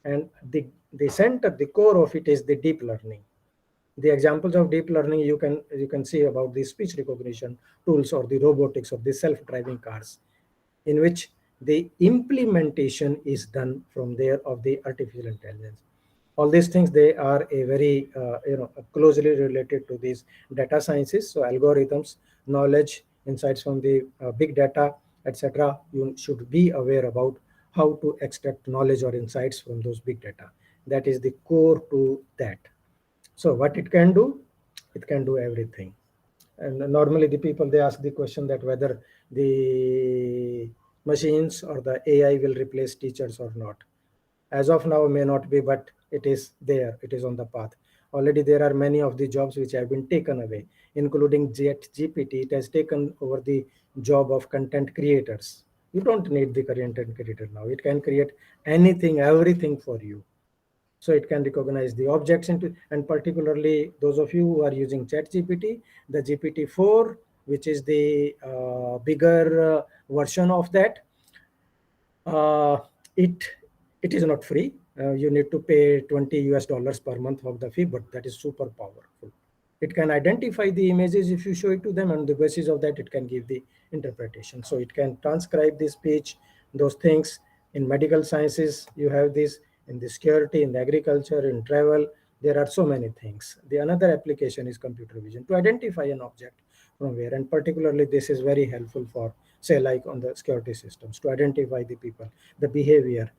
And the center, the core of it is the deep learning. The examples of deep learning you can see about the speech recognition tools or the robotics of the self-driving cars, in which the implementation is done from there of the artificial intelligence. All these things, they are a very closely related to these data sciences. So algorithms, knowledge, insights from the big data, etc. You should be aware about how to extract knowledge or insights from those big data. That is the core to that. So what it can do, it can do everything. And normally the people, they ask the question that whether the machines or the AI will replace teachers or not. As of now, may not be, but it is there. It is on the path. Already there are many of the jobs which have been taken away, including GPT. It has taken over the job of content creators. You don't need the content creator now. It can create anything, everything for you. So it can recognize the objects into, and particularly those of you who are using ChatGPT, the GPT-4, which is the bigger version of that. Uh, it it is not free. You need to pay $20 per month of the fee, but that is super powerful. It can identify the images if you show it to them, and on the basis of that, it can give the interpretation. So it can transcribe the speech, those things. In medical sciences, you have this. In the security, in the agriculture, in travel, there are so many things. The another application is computer vision to identify an object from where, and particularly this is very helpful for, say, like on the security systems, to identify the people, the behavior.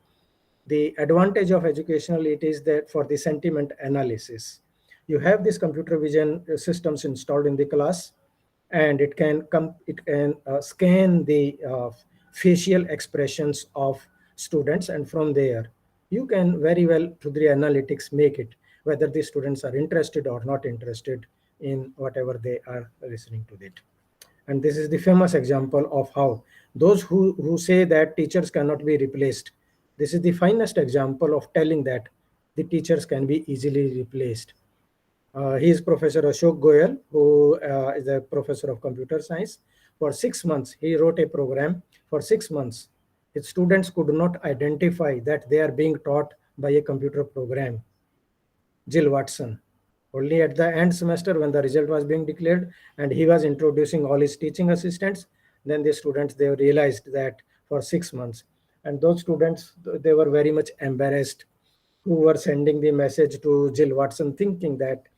The advantage of educational, it is that for the sentiment analysis, you have this computer vision systems installed in the class, and it can scan the facial expressions of students, and from there you can very well through the analytics make it whether the students are interested or not interested in whatever they are listening to it. And this is the famous example of how those who say that teachers cannot be replaced, this is the finest example of telling that the teachers can be easily replaced. He is Professor Ashok Goyal, who is a professor of computer science. For 6 months, he wrote a program. For 6 months, his students could not identify that they are being taught by a computer program, Jill Watson. Only at the end semester, when the result was being declared and he was introducing all his teaching assistants, then the students, they realized that for 6 months. And those students, they were very much embarrassed, who were sending the message to Jill Watson thinking that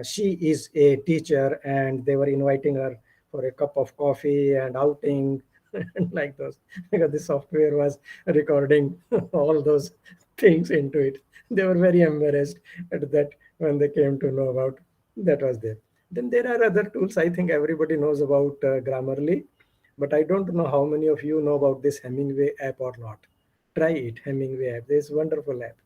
she is a teacher, and they were inviting her for a cup of coffee and outing and like those, because the software was recording all those things into it. They were very embarrassed at that when they came to know about that was there. Then there are other tools. I think everybody knows about Grammarly, but I don't know how many of you know about this Hemingway app or not. Try it, Hemingway app. This wonderful app.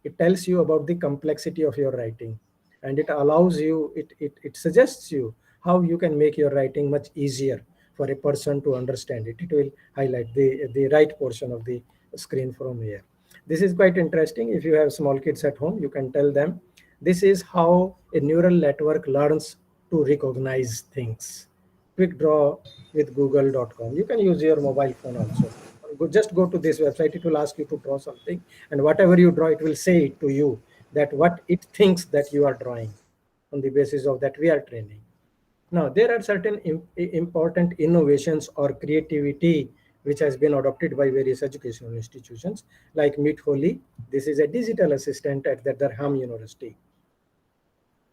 It tells you about the complexity of your writing, and it allows you, it suggests you how you can make your writing much easier for a person to understand it. It will highlight the right portion of the screen from here. This is quite interesting. If you have small kids at home, you can tell them this is how a neural network learns to recognize things. Quick draw with google.com. You can use your mobile phone also. Just go to this website. It will ask you to draw something, and whatever you draw, it will say to you that what it thinks that you are drawing. On the basis of that, we are training. Now, there are certain important innovations or creativity which has been adopted by various educational institutions, like Meet Holy. This is a digital assistant at the Durham University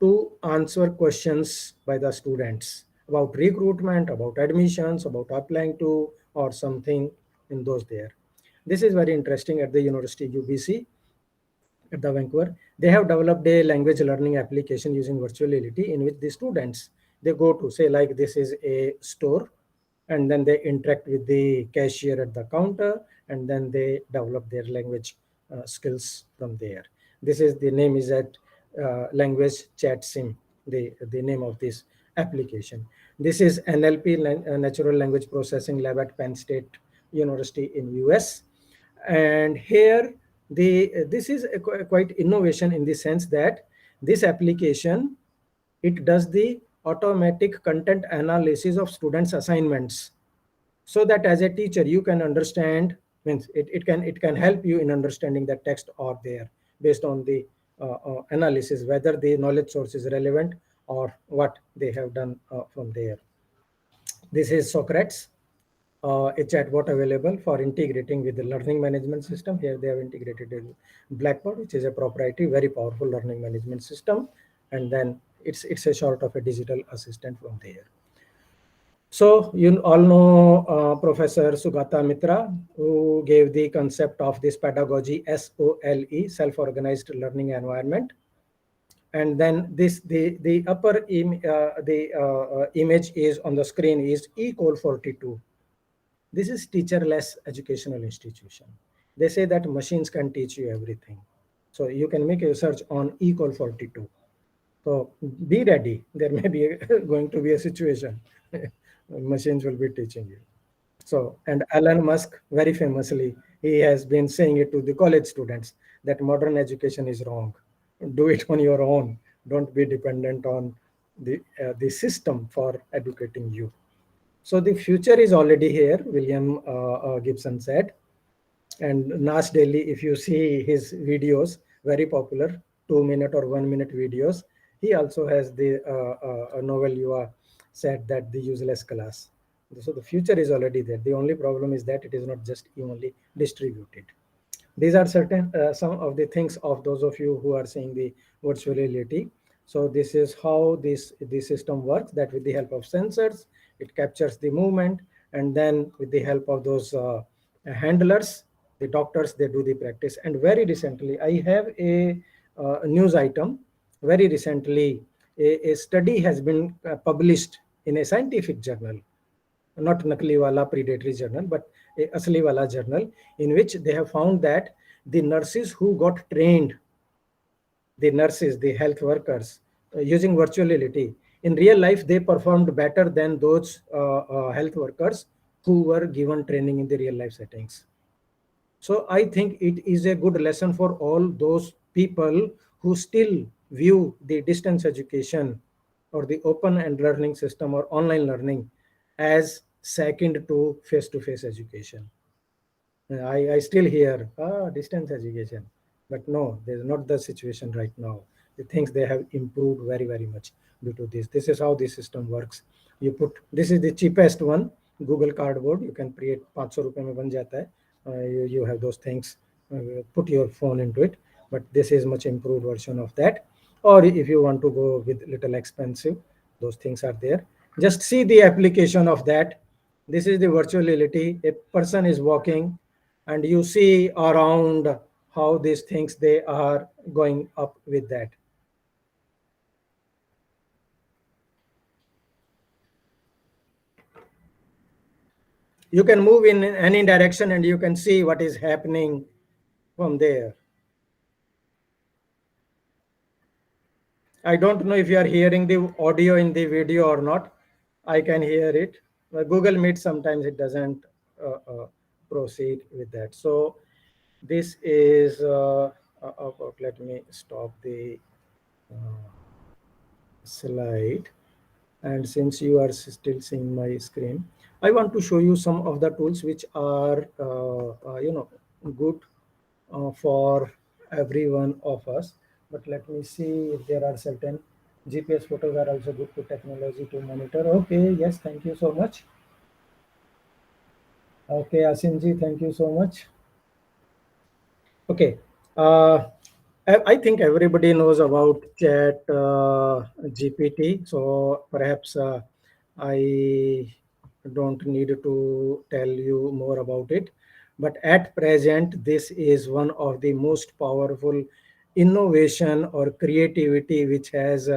to answer questions by the students about recruitment, about admissions, about applying to, or something in those there. This is very interesting at the University UBC at the Vancouver. They have developed a language learning application using virtual reality, in which the students, they go to, say, like this is a store, and then they interact with the cashier at the counter, and then they develop their language skills from there. This is the name is at language chat sim, the name of this application. This is NLP, natural language processing lab at Penn State University in US. And here this is a quite innovation in the sense that this application, it does the automatic content analysis of students assignments, so that as a teacher you can understand, means it can help you in understanding the text or there, based on the analysis, whether the knowledge source is relevant or what they have done from there. This is Socrates, a chatbot available for integrating with the learning management system. Here they have integrated in Blackboard, which is a proprietary, very powerful learning management system. And then it's a sort of a digital assistant from there. So you all know Professor Sugata Mitra, who gave the concept of this pedagogy, SOLE, self-organized learning environment. And then this the upper image is on the screen is E-Call 42. This is teacherless educational institution. They say that machines can teach you everything. So you can make a research on E equal 42. So be ready. There may be going to be a situation. Machines will be teaching you. So, and Elon Musk, very famously, he has been saying it to the college students that modern education is wrong. Do it on your own. Don't be dependent on the system for educating you. So the future is already here, William Gibson said. And Nas Daily, if you see his videos, very popular, 2 minute or 1 minute videos, he also has the novel you are said that the useless class. So the future is already there. The only problem is that it is not just evenly distributed. These are certain some of the things of those of you who are seeing the virtual reality. So this is how this system works, that with the help of sensors it captures the movement, and then with the help of those handlers, the doctors, they do the practice. And very recently I have a news item. Very recently a study has been published in a scientific journal, not Nakli wala predatory journal, but a Asli wala journal, in which they have found that the nurses who got trained, the nurses, the health workers, using virtual reality, in real life, they performed better than those health workers who were given training in the real life settings. So I think it is a good lesson for all those people who still view the distance education or the open and learning system or online learning as second to face-to-face education. I still hear distance education, but no, there's not the situation right now. The things they have improved very, very much due to this. This is how the system works. You put, this is the cheapest one, Google Cardboard. You can create 500 rupees mein ban jata hai. You have those things. Put your phone into it, but this is much improved version of that. Or if you want to go with little expensive, those things are there. Just see the application of that. This is the virtual reality. A person is walking and you see around how these things they are going up with that. You can move in any direction and you can see what is happening from there. I don't know if you are hearing the audio in the video or not. I can hear it. Google Meet, sometimes it doesn't proceed with that. So this is, let me stop the slide. And since you are still seeing my screen, I want to show you some of the tools which are, good for every one of us. But let me see if there are certain GPS photos are also good to technology to monitor. Okay, yes, thank you so much. Okay, Asimji, thank you so much. Okay, I think everybody knows about Chat GPT, so perhaps I don't need to tell you more about it. But at present, this is one of the most powerful innovation or creativity which has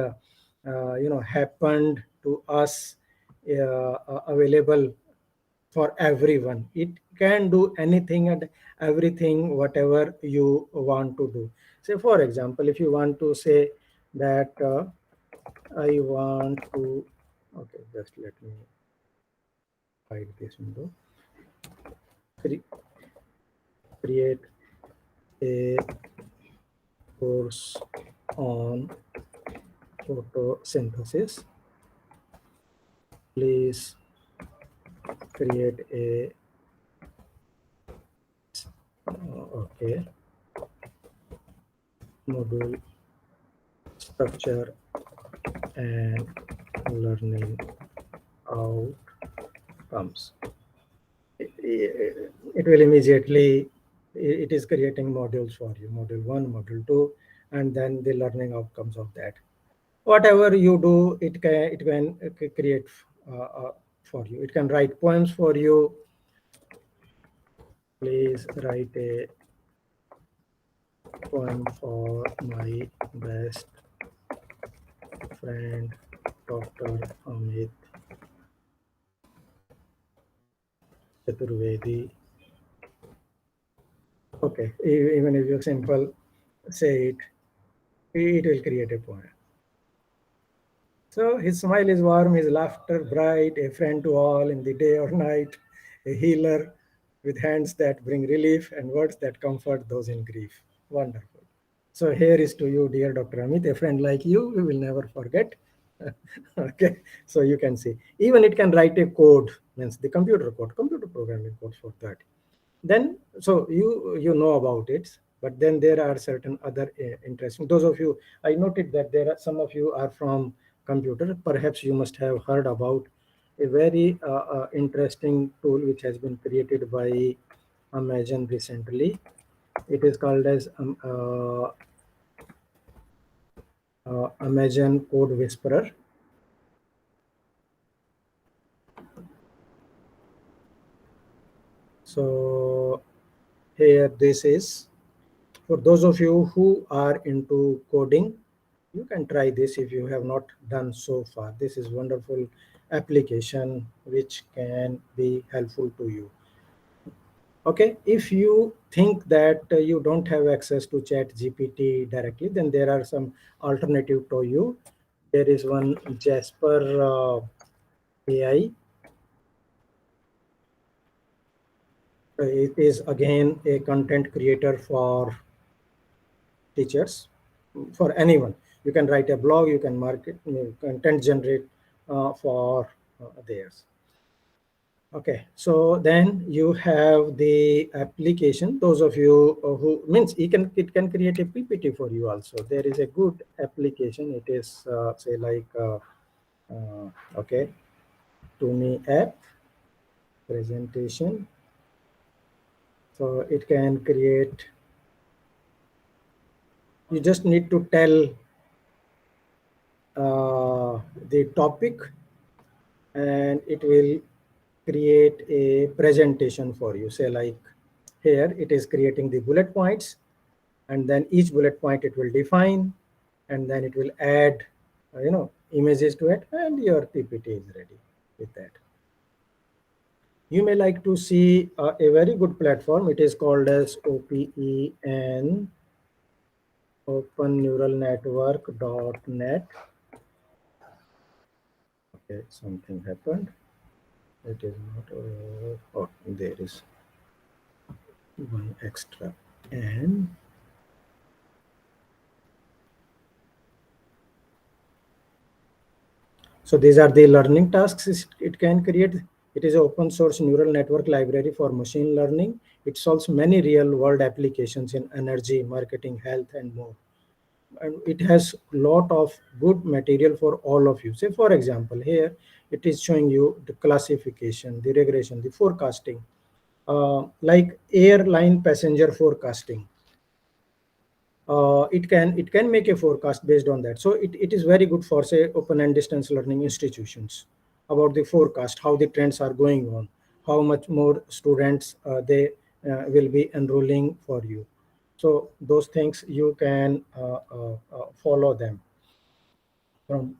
happened to us, available for everyone. It can do anything and everything whatever you want to do. Say for example, if you want to say that I want to, okay, just let me hide this window. Create a course on photosynthesis. Please create a okay module structure and learning outcomes. It will immediately, it is creating modules for you, module 1, module 2, and then the learning outcomes of that. Whatever you do, it can create for you. It can write poems for you. Please write a poem for my best friend, Dr. Amit Chaturvedi. Okay, even if you simple say it will create a poem. So his smile is warm, his laughter bright, a friend to all in the day or night, a healer with hands that bring relief and words that comfort those in grief. Wonderful. So here is to you, dear Dr. Amit, a friend like you, we will never forget. Okay, so you can see, even it can write a code, means the computer code, computer programming code for that. Then, so you know about it, but then there are certain other interesting. Those of you, I noted that there are some of you are from computer. Perhaps you must have heard about a very interesting tool which has been created by Amazon recently. It is called as Amazon Code Whisperer. So here this is for those of you who are into coding. You can try this if you have not done so far. This is wonderful application which can be helpful to you. Okay, if you think that you don't have access to chat GPT directly, then there are some alternative to you. There is one Jasper AI. It is again a content creator for teachers, for anyone. You can write a blog, you can market, content generate for theirs. Okay, so then you have the application. Those of you who means it can create a PPT for you also. There is a good application. It is say like okay, to me app presentation. So it can create. You just need to tell the topic, and it will create a presentation for you. Say like here it is creating the bullet points, and then each bullet point it will define, and then it will add images to it, and your PPT is ready with that. You may like to see a very good platform. It is called as OPEN, Open Neural Network.net. Okay, something happened. It is not. Oh, there is one extra. And so these are the learning tasks it can create. It is an open source neural network library for machine learning. It solves many real world applications in energy, marketing, health, and more. And it has a lot of good material for all of you. Say, for example, here it is showing you the classification, the regression, the forecasting, like airline passenger forecasting. It can make a forecast based on that. So it is very good for say open and distance learning institutions about the forecast, how the trends are going on, how much more students they will be enrolling for you. So those things you can follow them from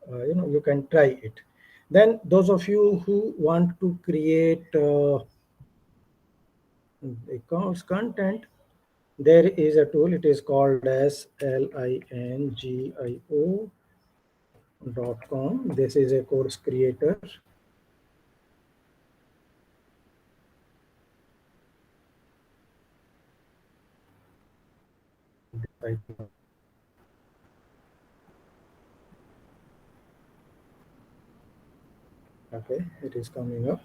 you can try it. Then those of you who want to create accounts content, there is a tool. It is called as lingio.com. This is a course creator. Okay, it is coming up.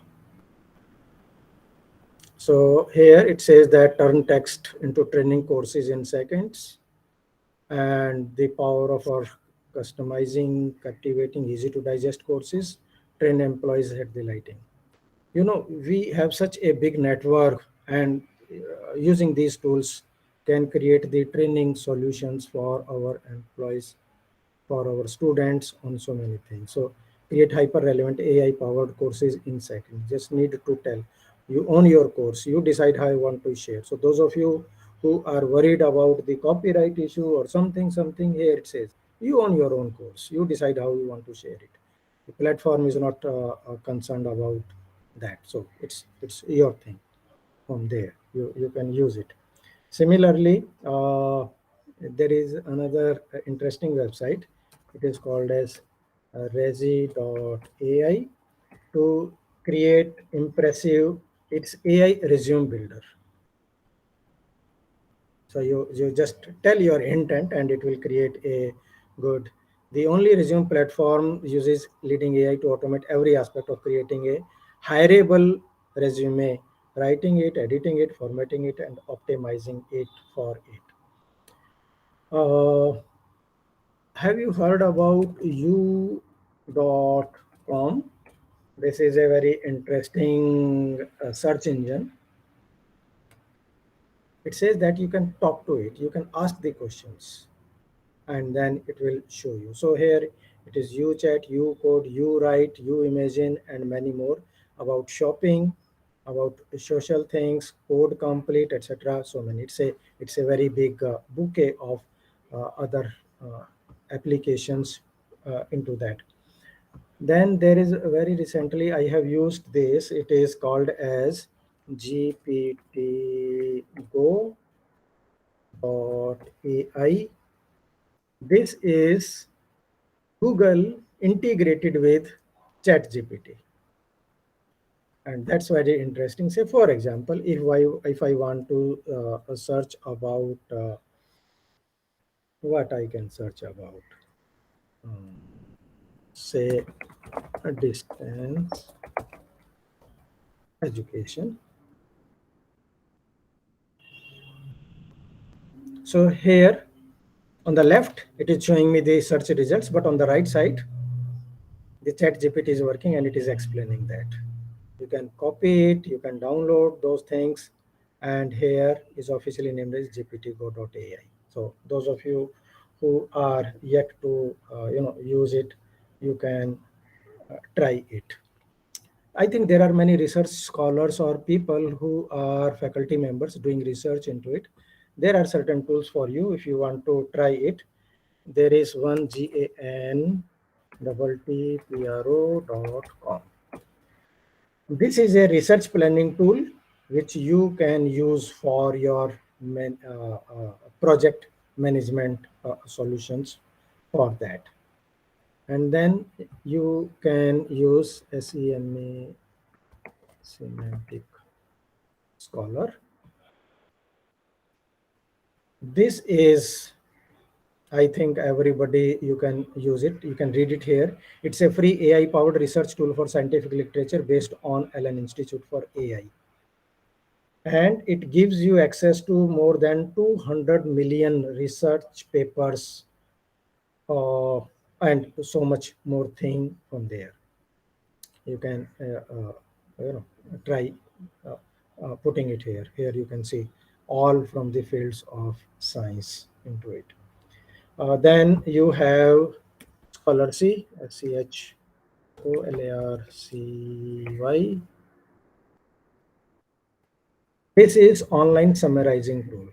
So here it says that turn text into training courses in seconds, and the power of our customizing, captivating, easy to digest courses, train employees at the lighting. We have such a big network, and using these tools can create the training solutions for our employees, for our students on so many things. So create hyper relevant AI powered courses in seconds. Just need to tell you own your course, you decide how you want to share. So those of you who are worried about the copyright issue or something, here it says you own your own course, you decide how you want to share it. The platform is not concerned about that. So it's your thing from there. you can use it. Similarly, there is another interesting website. It is called as resi.ai to create impressive. It's AI resume builder. So you just tell your intent and it will create a good. The only resume platform uses leading AI to automate every aspect of creating a hireable resume, writing it, editing it, formatting it, and optimizing it for it. Have you heard about u.com? This is a very interesting search engine. It says that you can talk to it, you can ask the questions, and then it will show you. So here it is you chat, you code, you write, you imagine, and many more about shopping, about social things, code complete, etc. So many. It's a very big bouquet of other applications into that. Then there is very recently I have used this. It is called as GPT Go AI. This is Google integrated with ChatGPT, and that's very interesting. Say, for example, if I want to search about what I can search about, um, say, a distance education. So here on the left, it is showing me the search results, but on the right side, the chat GPT is working and it is explaining that. You can copy it, you can download those things, and here is officially named as gptgo.ai. So those of you who are yet to use it, you can try it. I think there are many research scholars or people who are faculty members doing research into it. There are certain tools for you if you want to try it. There is one GANTTPRO.com. This is a research planning tool which you can use for your project management solutions for that. And then you can use SEMA Semantic Scholar. This is, I think everybody, you can use it. You can read it here. It's a free AI powered research tool for scientific literature based on Allen Institute for AI. And it gives you access to more than 200 million research papers and so much more thing from there. You can try putting it here. Here you can see all from the fields of science into it. Then you have Scholarcy, Scholarcy. This is online summarizing tool.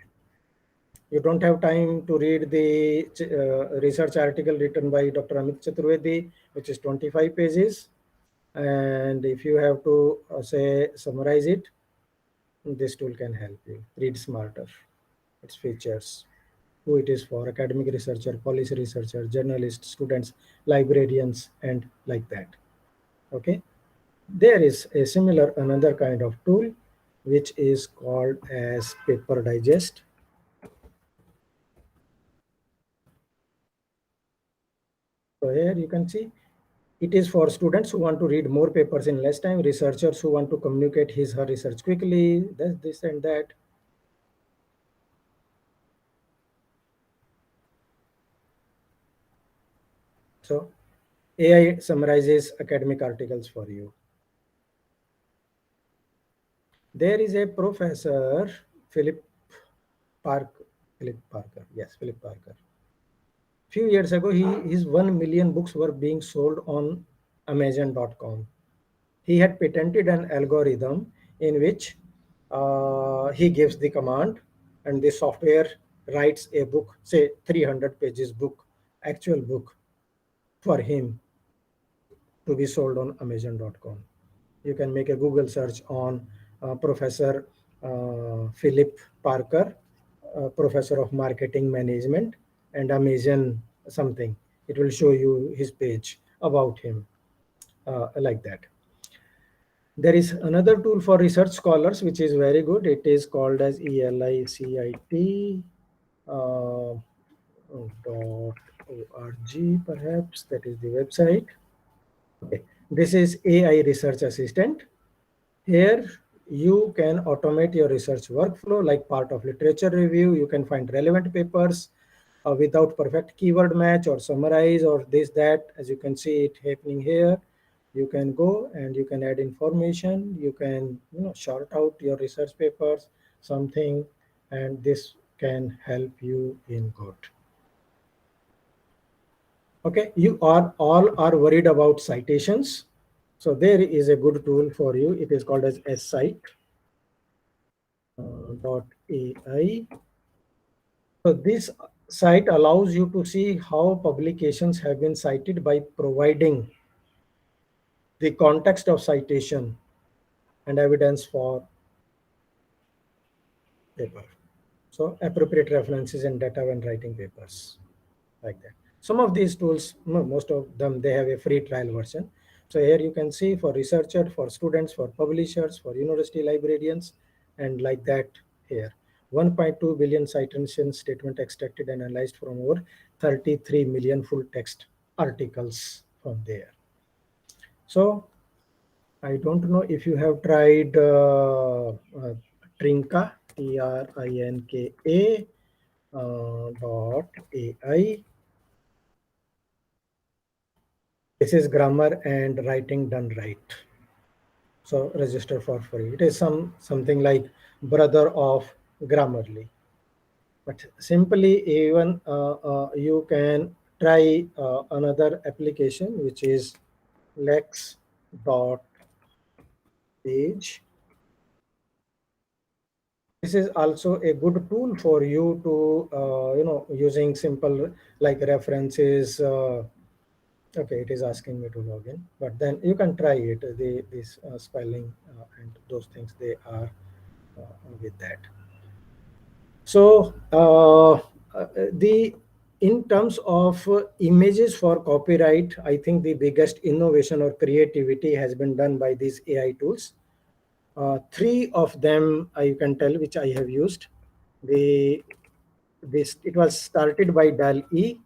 You don't have time to read the research article written by Dr. Amit Chaturvedi, which is 25 pages. And if you have to say summarize it, this tool can help you read smarter. Its features, who it is for: academic researcher, policy researcher, journalists, students, librarians, and like that. Okay. There is a similar another kind of tool which is called as Paper Digest. So here you can see it is for students who want to read more papers in less time, researchers who want to communicate his her research quickly, this and that. So AI summarizes academic articles for you. There is a professor, Philip Parker. Yes, Philip Parker. Few years ago, his 1 million books were being sold on Amazon.com. He had patented an algorithm in which he gives the command and the software writes a book, say 300 pages book, actual book for him to be sold on Amazon.com. You can make a Google search on Professor Philip Parker, professor of marketing management, and Amazon something. It will show you his page about him, like that. There is another tool for research scholars which is very good. It is called as ELICIT .org, perhaps that is the website. Okay. This is AI Research Assistant. Here you can automate your research workflow like part of literature review. You can find relevant papers without perfect keyword match or summarize or this, that. As you can see it happening here, you can go and you can add information. You can sort out your research papers, something, and this can help you in good. Okay, you are all are worried about citations. So there is a good tool for you. It is called as scite .ai. So this site allows you to see how publications have been cited by providing the context of citation and evidence for paper. So appropriate references and data when writing papers, like that. Some of these tools, most of them, they have a free trial version. So here you can see for researchers, for students, for publishers, for university librarians, and like that here. 1.2 billion citation statement extracted and analyzed from over 33 million full text articles from there. So I don't know if you have tried Trinka, TRINKA .ai. This is grammar and writing done right. So register for free. It is something like brother of Grammarly. But simply even you can try another application which is lex.page. This is also a good tool for you to using simple like references. Okay, it is asking me to log in, but then you can try it. This spelling and those things, they are with that. So the in terms of images for copyright, I think the biggest innovation or creativity has been done by these AI tools. Three of them you can tell which I have used. This it was started by DAL-E.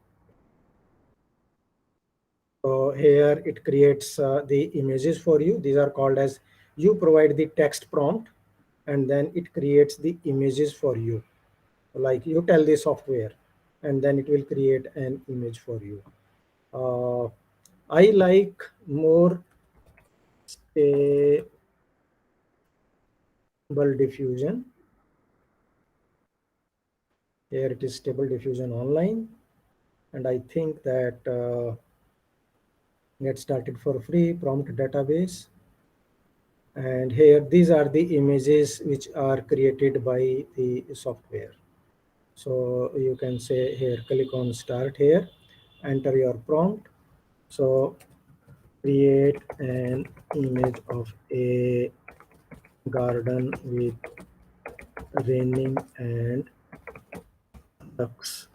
So here it creates the images for you. These are called as, you provide the text prompt and then it creates the images for you. Like you tell the software and then it will create an image for you. I like more stable diffusion. Here it is stable diffusion online. And I think that get started for free prompt database. And here these are the images which are created by the software. So you can say here, click on start here, enter your prompt. So create an image of a garden with raining and ducks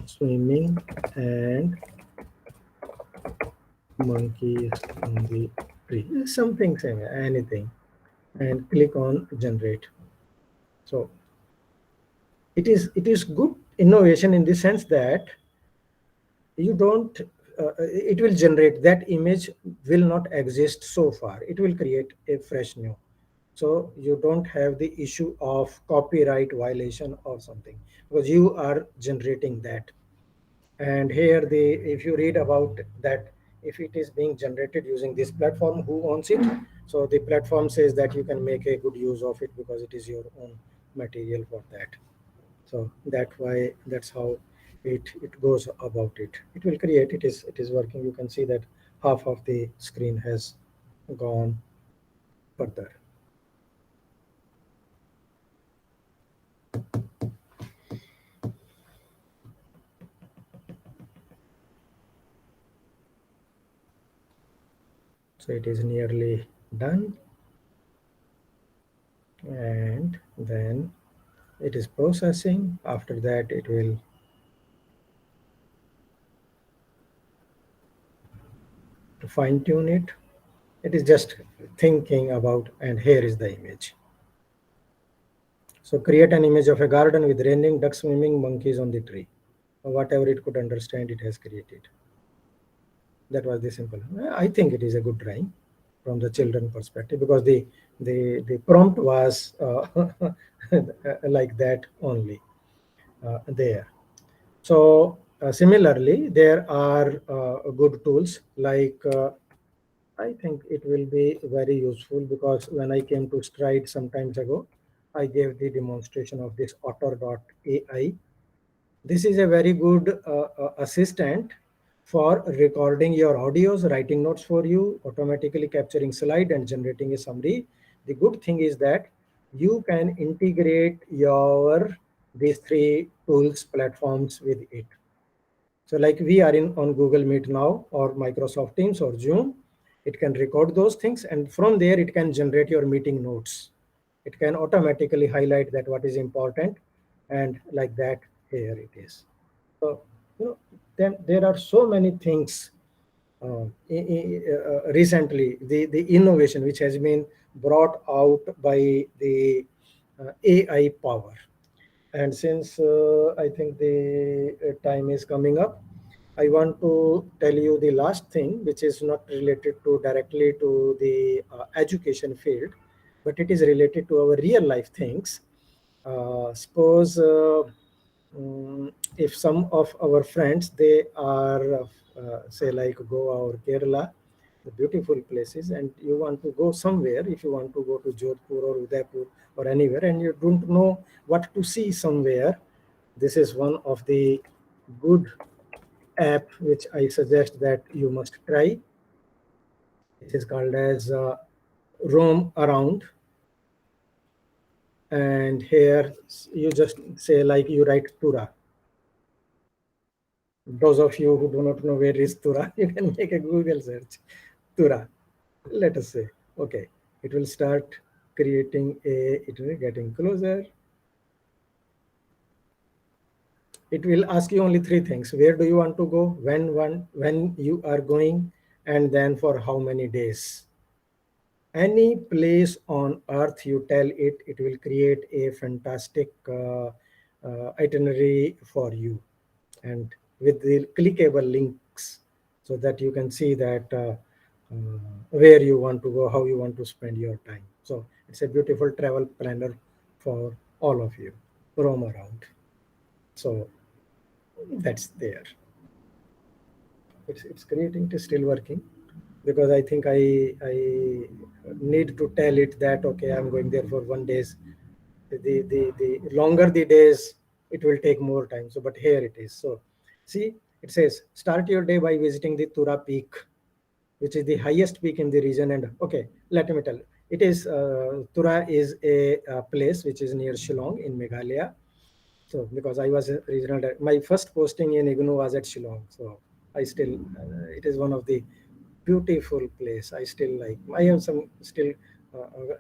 swimming and monkeys on the tree, something same, anything, and click on generate. So it is good innovation in the sense that you don't it will generate that image will not exist so far. It will create a fresh new. So you don't have the issue of copyright violation or something because you are generating that. And here if you read about that, if it is being generated using this platform, who owns it? So the platform says that you can make a good use of it because it is your own material for that. So that's how it goes about it. It will create, it is working. You can see that half of the screen has gone further. So it is nearly done. and then it is processing. After that, it will fine tune it. It is just thinking about, and here is the image. So create an image of a garden with raining, ducks swimming, monkeys on the tree. Whatever it could understand, it has created. That was the simple. I think it is a good drawing from the children perspective, because the prompt was like that only there. So similarly, there are good tools like I think it will be very useful, because when I came to Stride some times ago, I gave the demonstration of this otter.ai. This is a very good assistant for recording your audios, writing notes for you, automatically capturing slide and generating a summary. The good thing is that you can integrate your these three tools platforms with it. So like we are in on Google Meet now, or Microsoft Teams or Zoom, it can record those things, and from there it can generate your meeting notes. It can automatically highlight that what is important, and like that here it is. So then there are so many things recently, the innovation which has been brought out by the AI power. And since I think the time is coming up, I want to tell you the last thing, which is not related to directly to the education field, but it is related to our real life things. Suppose if some of our friends, they are say like Goa or Kerala, the beautiful places, and you want to go somewhere, if you want to go to Jodhpur or Udaipur or anywhere, and you don't know what to see somewhere, this is one of the good app which I suggest that you must try. It is called as Roam Around, and here you just say like you write Tura. Those of you who do not know where is Tura, you can make a Google search, Tura. Let us say, okay, it will start creating it will getting closer. It will ask you only three things: where do you want to go, when you are going, and then for how many days. Any place on earth you tell it, it will create a fantastic itinerary for you, and with the clickable links, so that you can see that where you want to go, how you want to spend your time. So it's a beautiful travel planner for all of you. Roam around. So that's there. It's creating, it is still working, because I think I need to tell it that okay, I'm going there for 1 days. The longer the days, it will take more time. So but here it is. So see, it says start your day by visiting the Tura peak, which is the highest peak in the region. And okay, let me tell you, it is Tura is a place which is near Shillong in Meghalaya. So because I was a regional, my first posting in IGNOU was at Shillong. So I still, it is one of the beautiful place. I still like. I have some still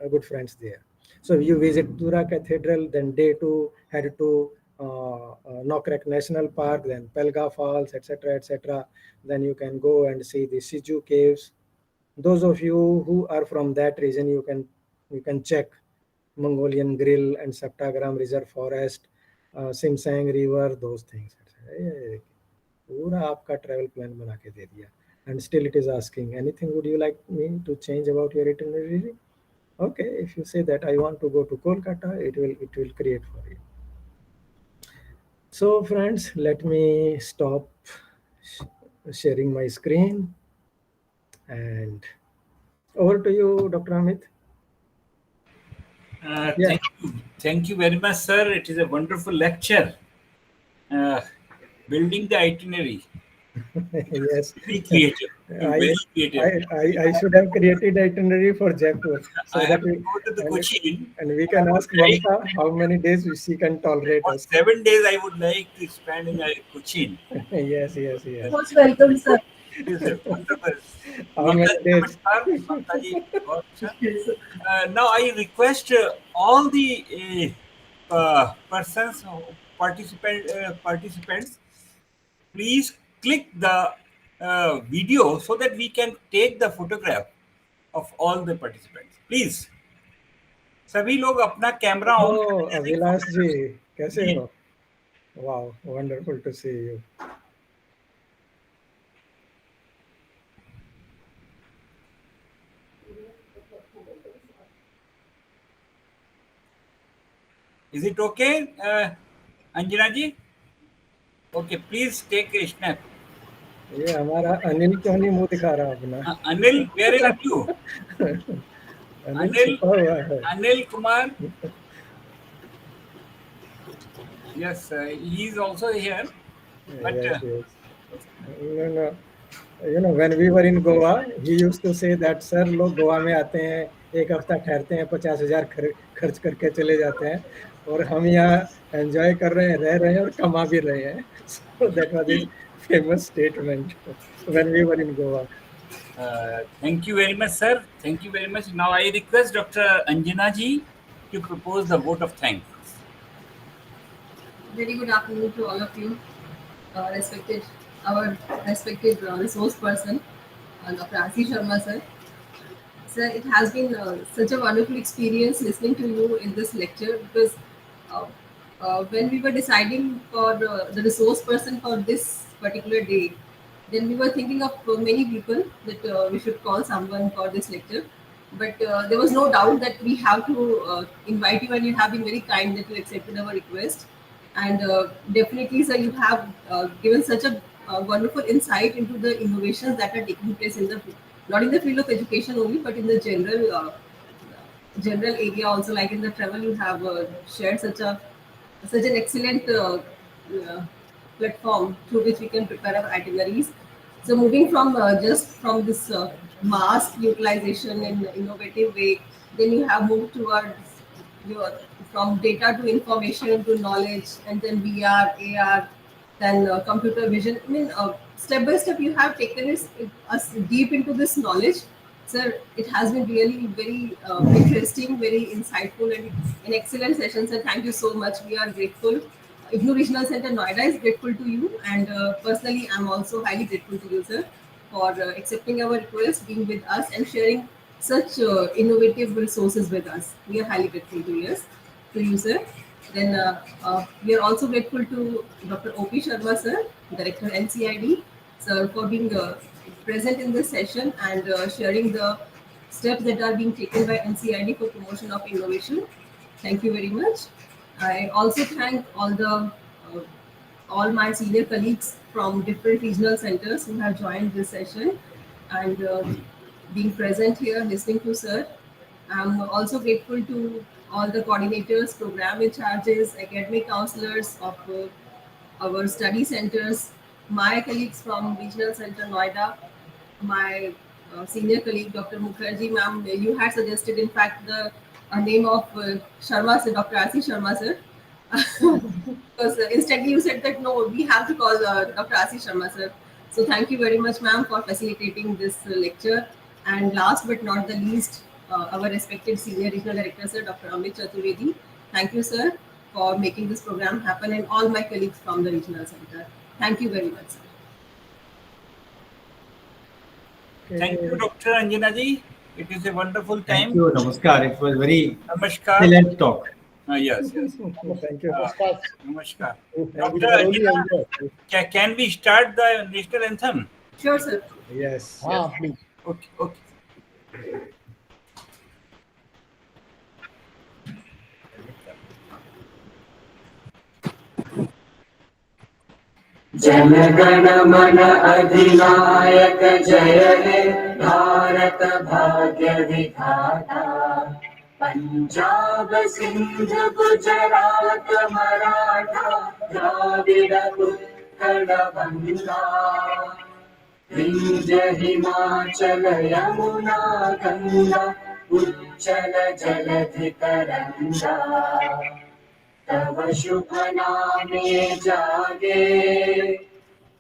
good friends there. So you visit Tura Cathedral, then day two head to Nokrek National Park, then Pelga Falls, etc., etc. Then you can go and see the Siju caves. Those of you who are from that region, you can check Mongolian Grill and Saptagram Reserve Forest, Simsang River, those things. पूरा आपका travel plan बना के दे दिया, and still it is asking anything would you like me to change about your itinerary. Okay, if you say that I want to go to Kolkata, it will create for you. So friends, let me stop sharing my screen, and over to you, Dr. Amit. Yeah. Thank you very much, sir. It is a wonderful lecture. Building the itinerary. Yes. Very creative. Very creative. I should have created itinerary for Jaipur, so I that have to we go to the Cochin. and we can ask Mamta how many days she can tolerate For us. 7 days, I would like to spend in Cochin. Yes. Most welcome, sir. Yes, sir. Wonderful. How Mamta many ji, days? namaskar. Mamta ji, बहुत अच्छा. Now I request all the persons, participants, please click the video so that we can take the photograph of all the participants. Please, सभी लोग अपना camera on Oh, करके एक Vilas ji, photograph. कैसे जी. हो? Wow, wonderful to see you. Is it okay, Anjana ji? Okay, please take a snap. ये हमारा अनिल क्यों नहीं मुंह दिखा रहा अपना? Anil, where are you? Anil Anil, छुपा हुआ है. Anil Kumar. Yes, he is also here. But Yes, yes. No, no. When we were in Goa, he used to say that, sir, लोग गोवा में आते हैं, एक हफ्ता ठहरते हैं, 50,000 खर्च करके चले जाते हैं, और हम यहाँ एंजॉय कर रहे हैं, रह रहे हैं और कमा भी रहे हैं. So that was his famous statement when we were in Goa. thank you very much, sir. Thank you very much. Now I request Dr. Anjana ji to propose the vote of thanks. Very good afternoon to all of you, respected our respected resource person, Dr. Asi Sharma sir. Sir, it has been such a wonderful experience listening to you in this lecture because uh, when we were deciding for the resource person for this particular day, then we were thinking of many people that we should call someone for this lecture. But there was no doubt that we have to invite you, and you have been very kind that you accepted our request. And definitely, sir, you have given such a wonderful insight into the innovations that are taking place in the not in the field of education only, but in the general area also. Like in the travel, you have shared such an excellent uh, platform through which we can prepare our itineraries. So moving from just from this mass utilization in innovative way, then you have moved towards your from data to information to knowledge, and then VR, AR, then computer vision. I mean, step by step, you have taken us deep into this knowledge. Sir, it has been really very interesting, very insightful, and an excellent session. Sir, thank you so much. We are grateful. IGNOU Regional Centre Noida is grateful to you, and personally, I'm also highly grateful to you, sir, for accepting our request, being with us, and sharing such innovative resources with us. We are highly grateful to you, sir. Then we are also grateful to Dr. O.P. Sharma, sir, Director NCID, sir, for being present in this session and sharing the steps that are being taken by NCID for promotion of innovation. Thank you very much. I also thank all my senior colleagues from different regional centers who have joined this session and being present here, listening to sir. I'm also grateful to all the coordinators, program in charges, academic counselors of our study centers, my colleagues from Regional Center Noida, my senior colleague Dr. Mukherjee, ma'am, you had suggested, in fact, the name of Sharma sir, Dr. Asi Sharma sir. Because instantly you said that no, we have to call Dr. Asi Sharma sir. So thank you very much, ma'am, for facilitating this lecture. And last but not the least, our respected senior regional director, sir, Dr. Amit Chaturvedi. Thank you, sir, for making this program happen, and all my colleagues from the regional center. Thank you very much, sir. Thank you, Okay. Dr. Anjana ji. It is a wonderful Thank time. you. Namaskar. It was very Namaskar. excellent talk. Yes, yes. Thank you. Namaskar. And we Dr. thoroughly Anjana, enjoyed. can we start the national anthem? Sure, sir. Yes. Please. Okay, okay. जनगण मन अधिनायक जय हे भारत भाग्य विधाता पंजाब सिंध गुजरात मराठा द्राविड उत्कल बंगा विंध्य हिमाचल यमुना गंगा उच्चल जलधि तरंगा तव शुभ नामे जागे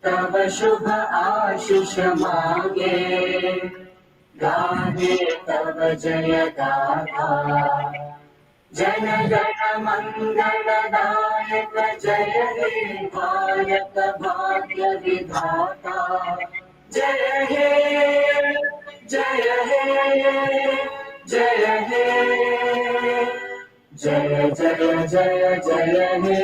तव शुभ आशीष मागे, गाहे तव जय गाथा। जन गण मंगलदायक जय हे भारत भाग्य विधाता। जय हे जय हे जय हे, जय जय जय जय हे।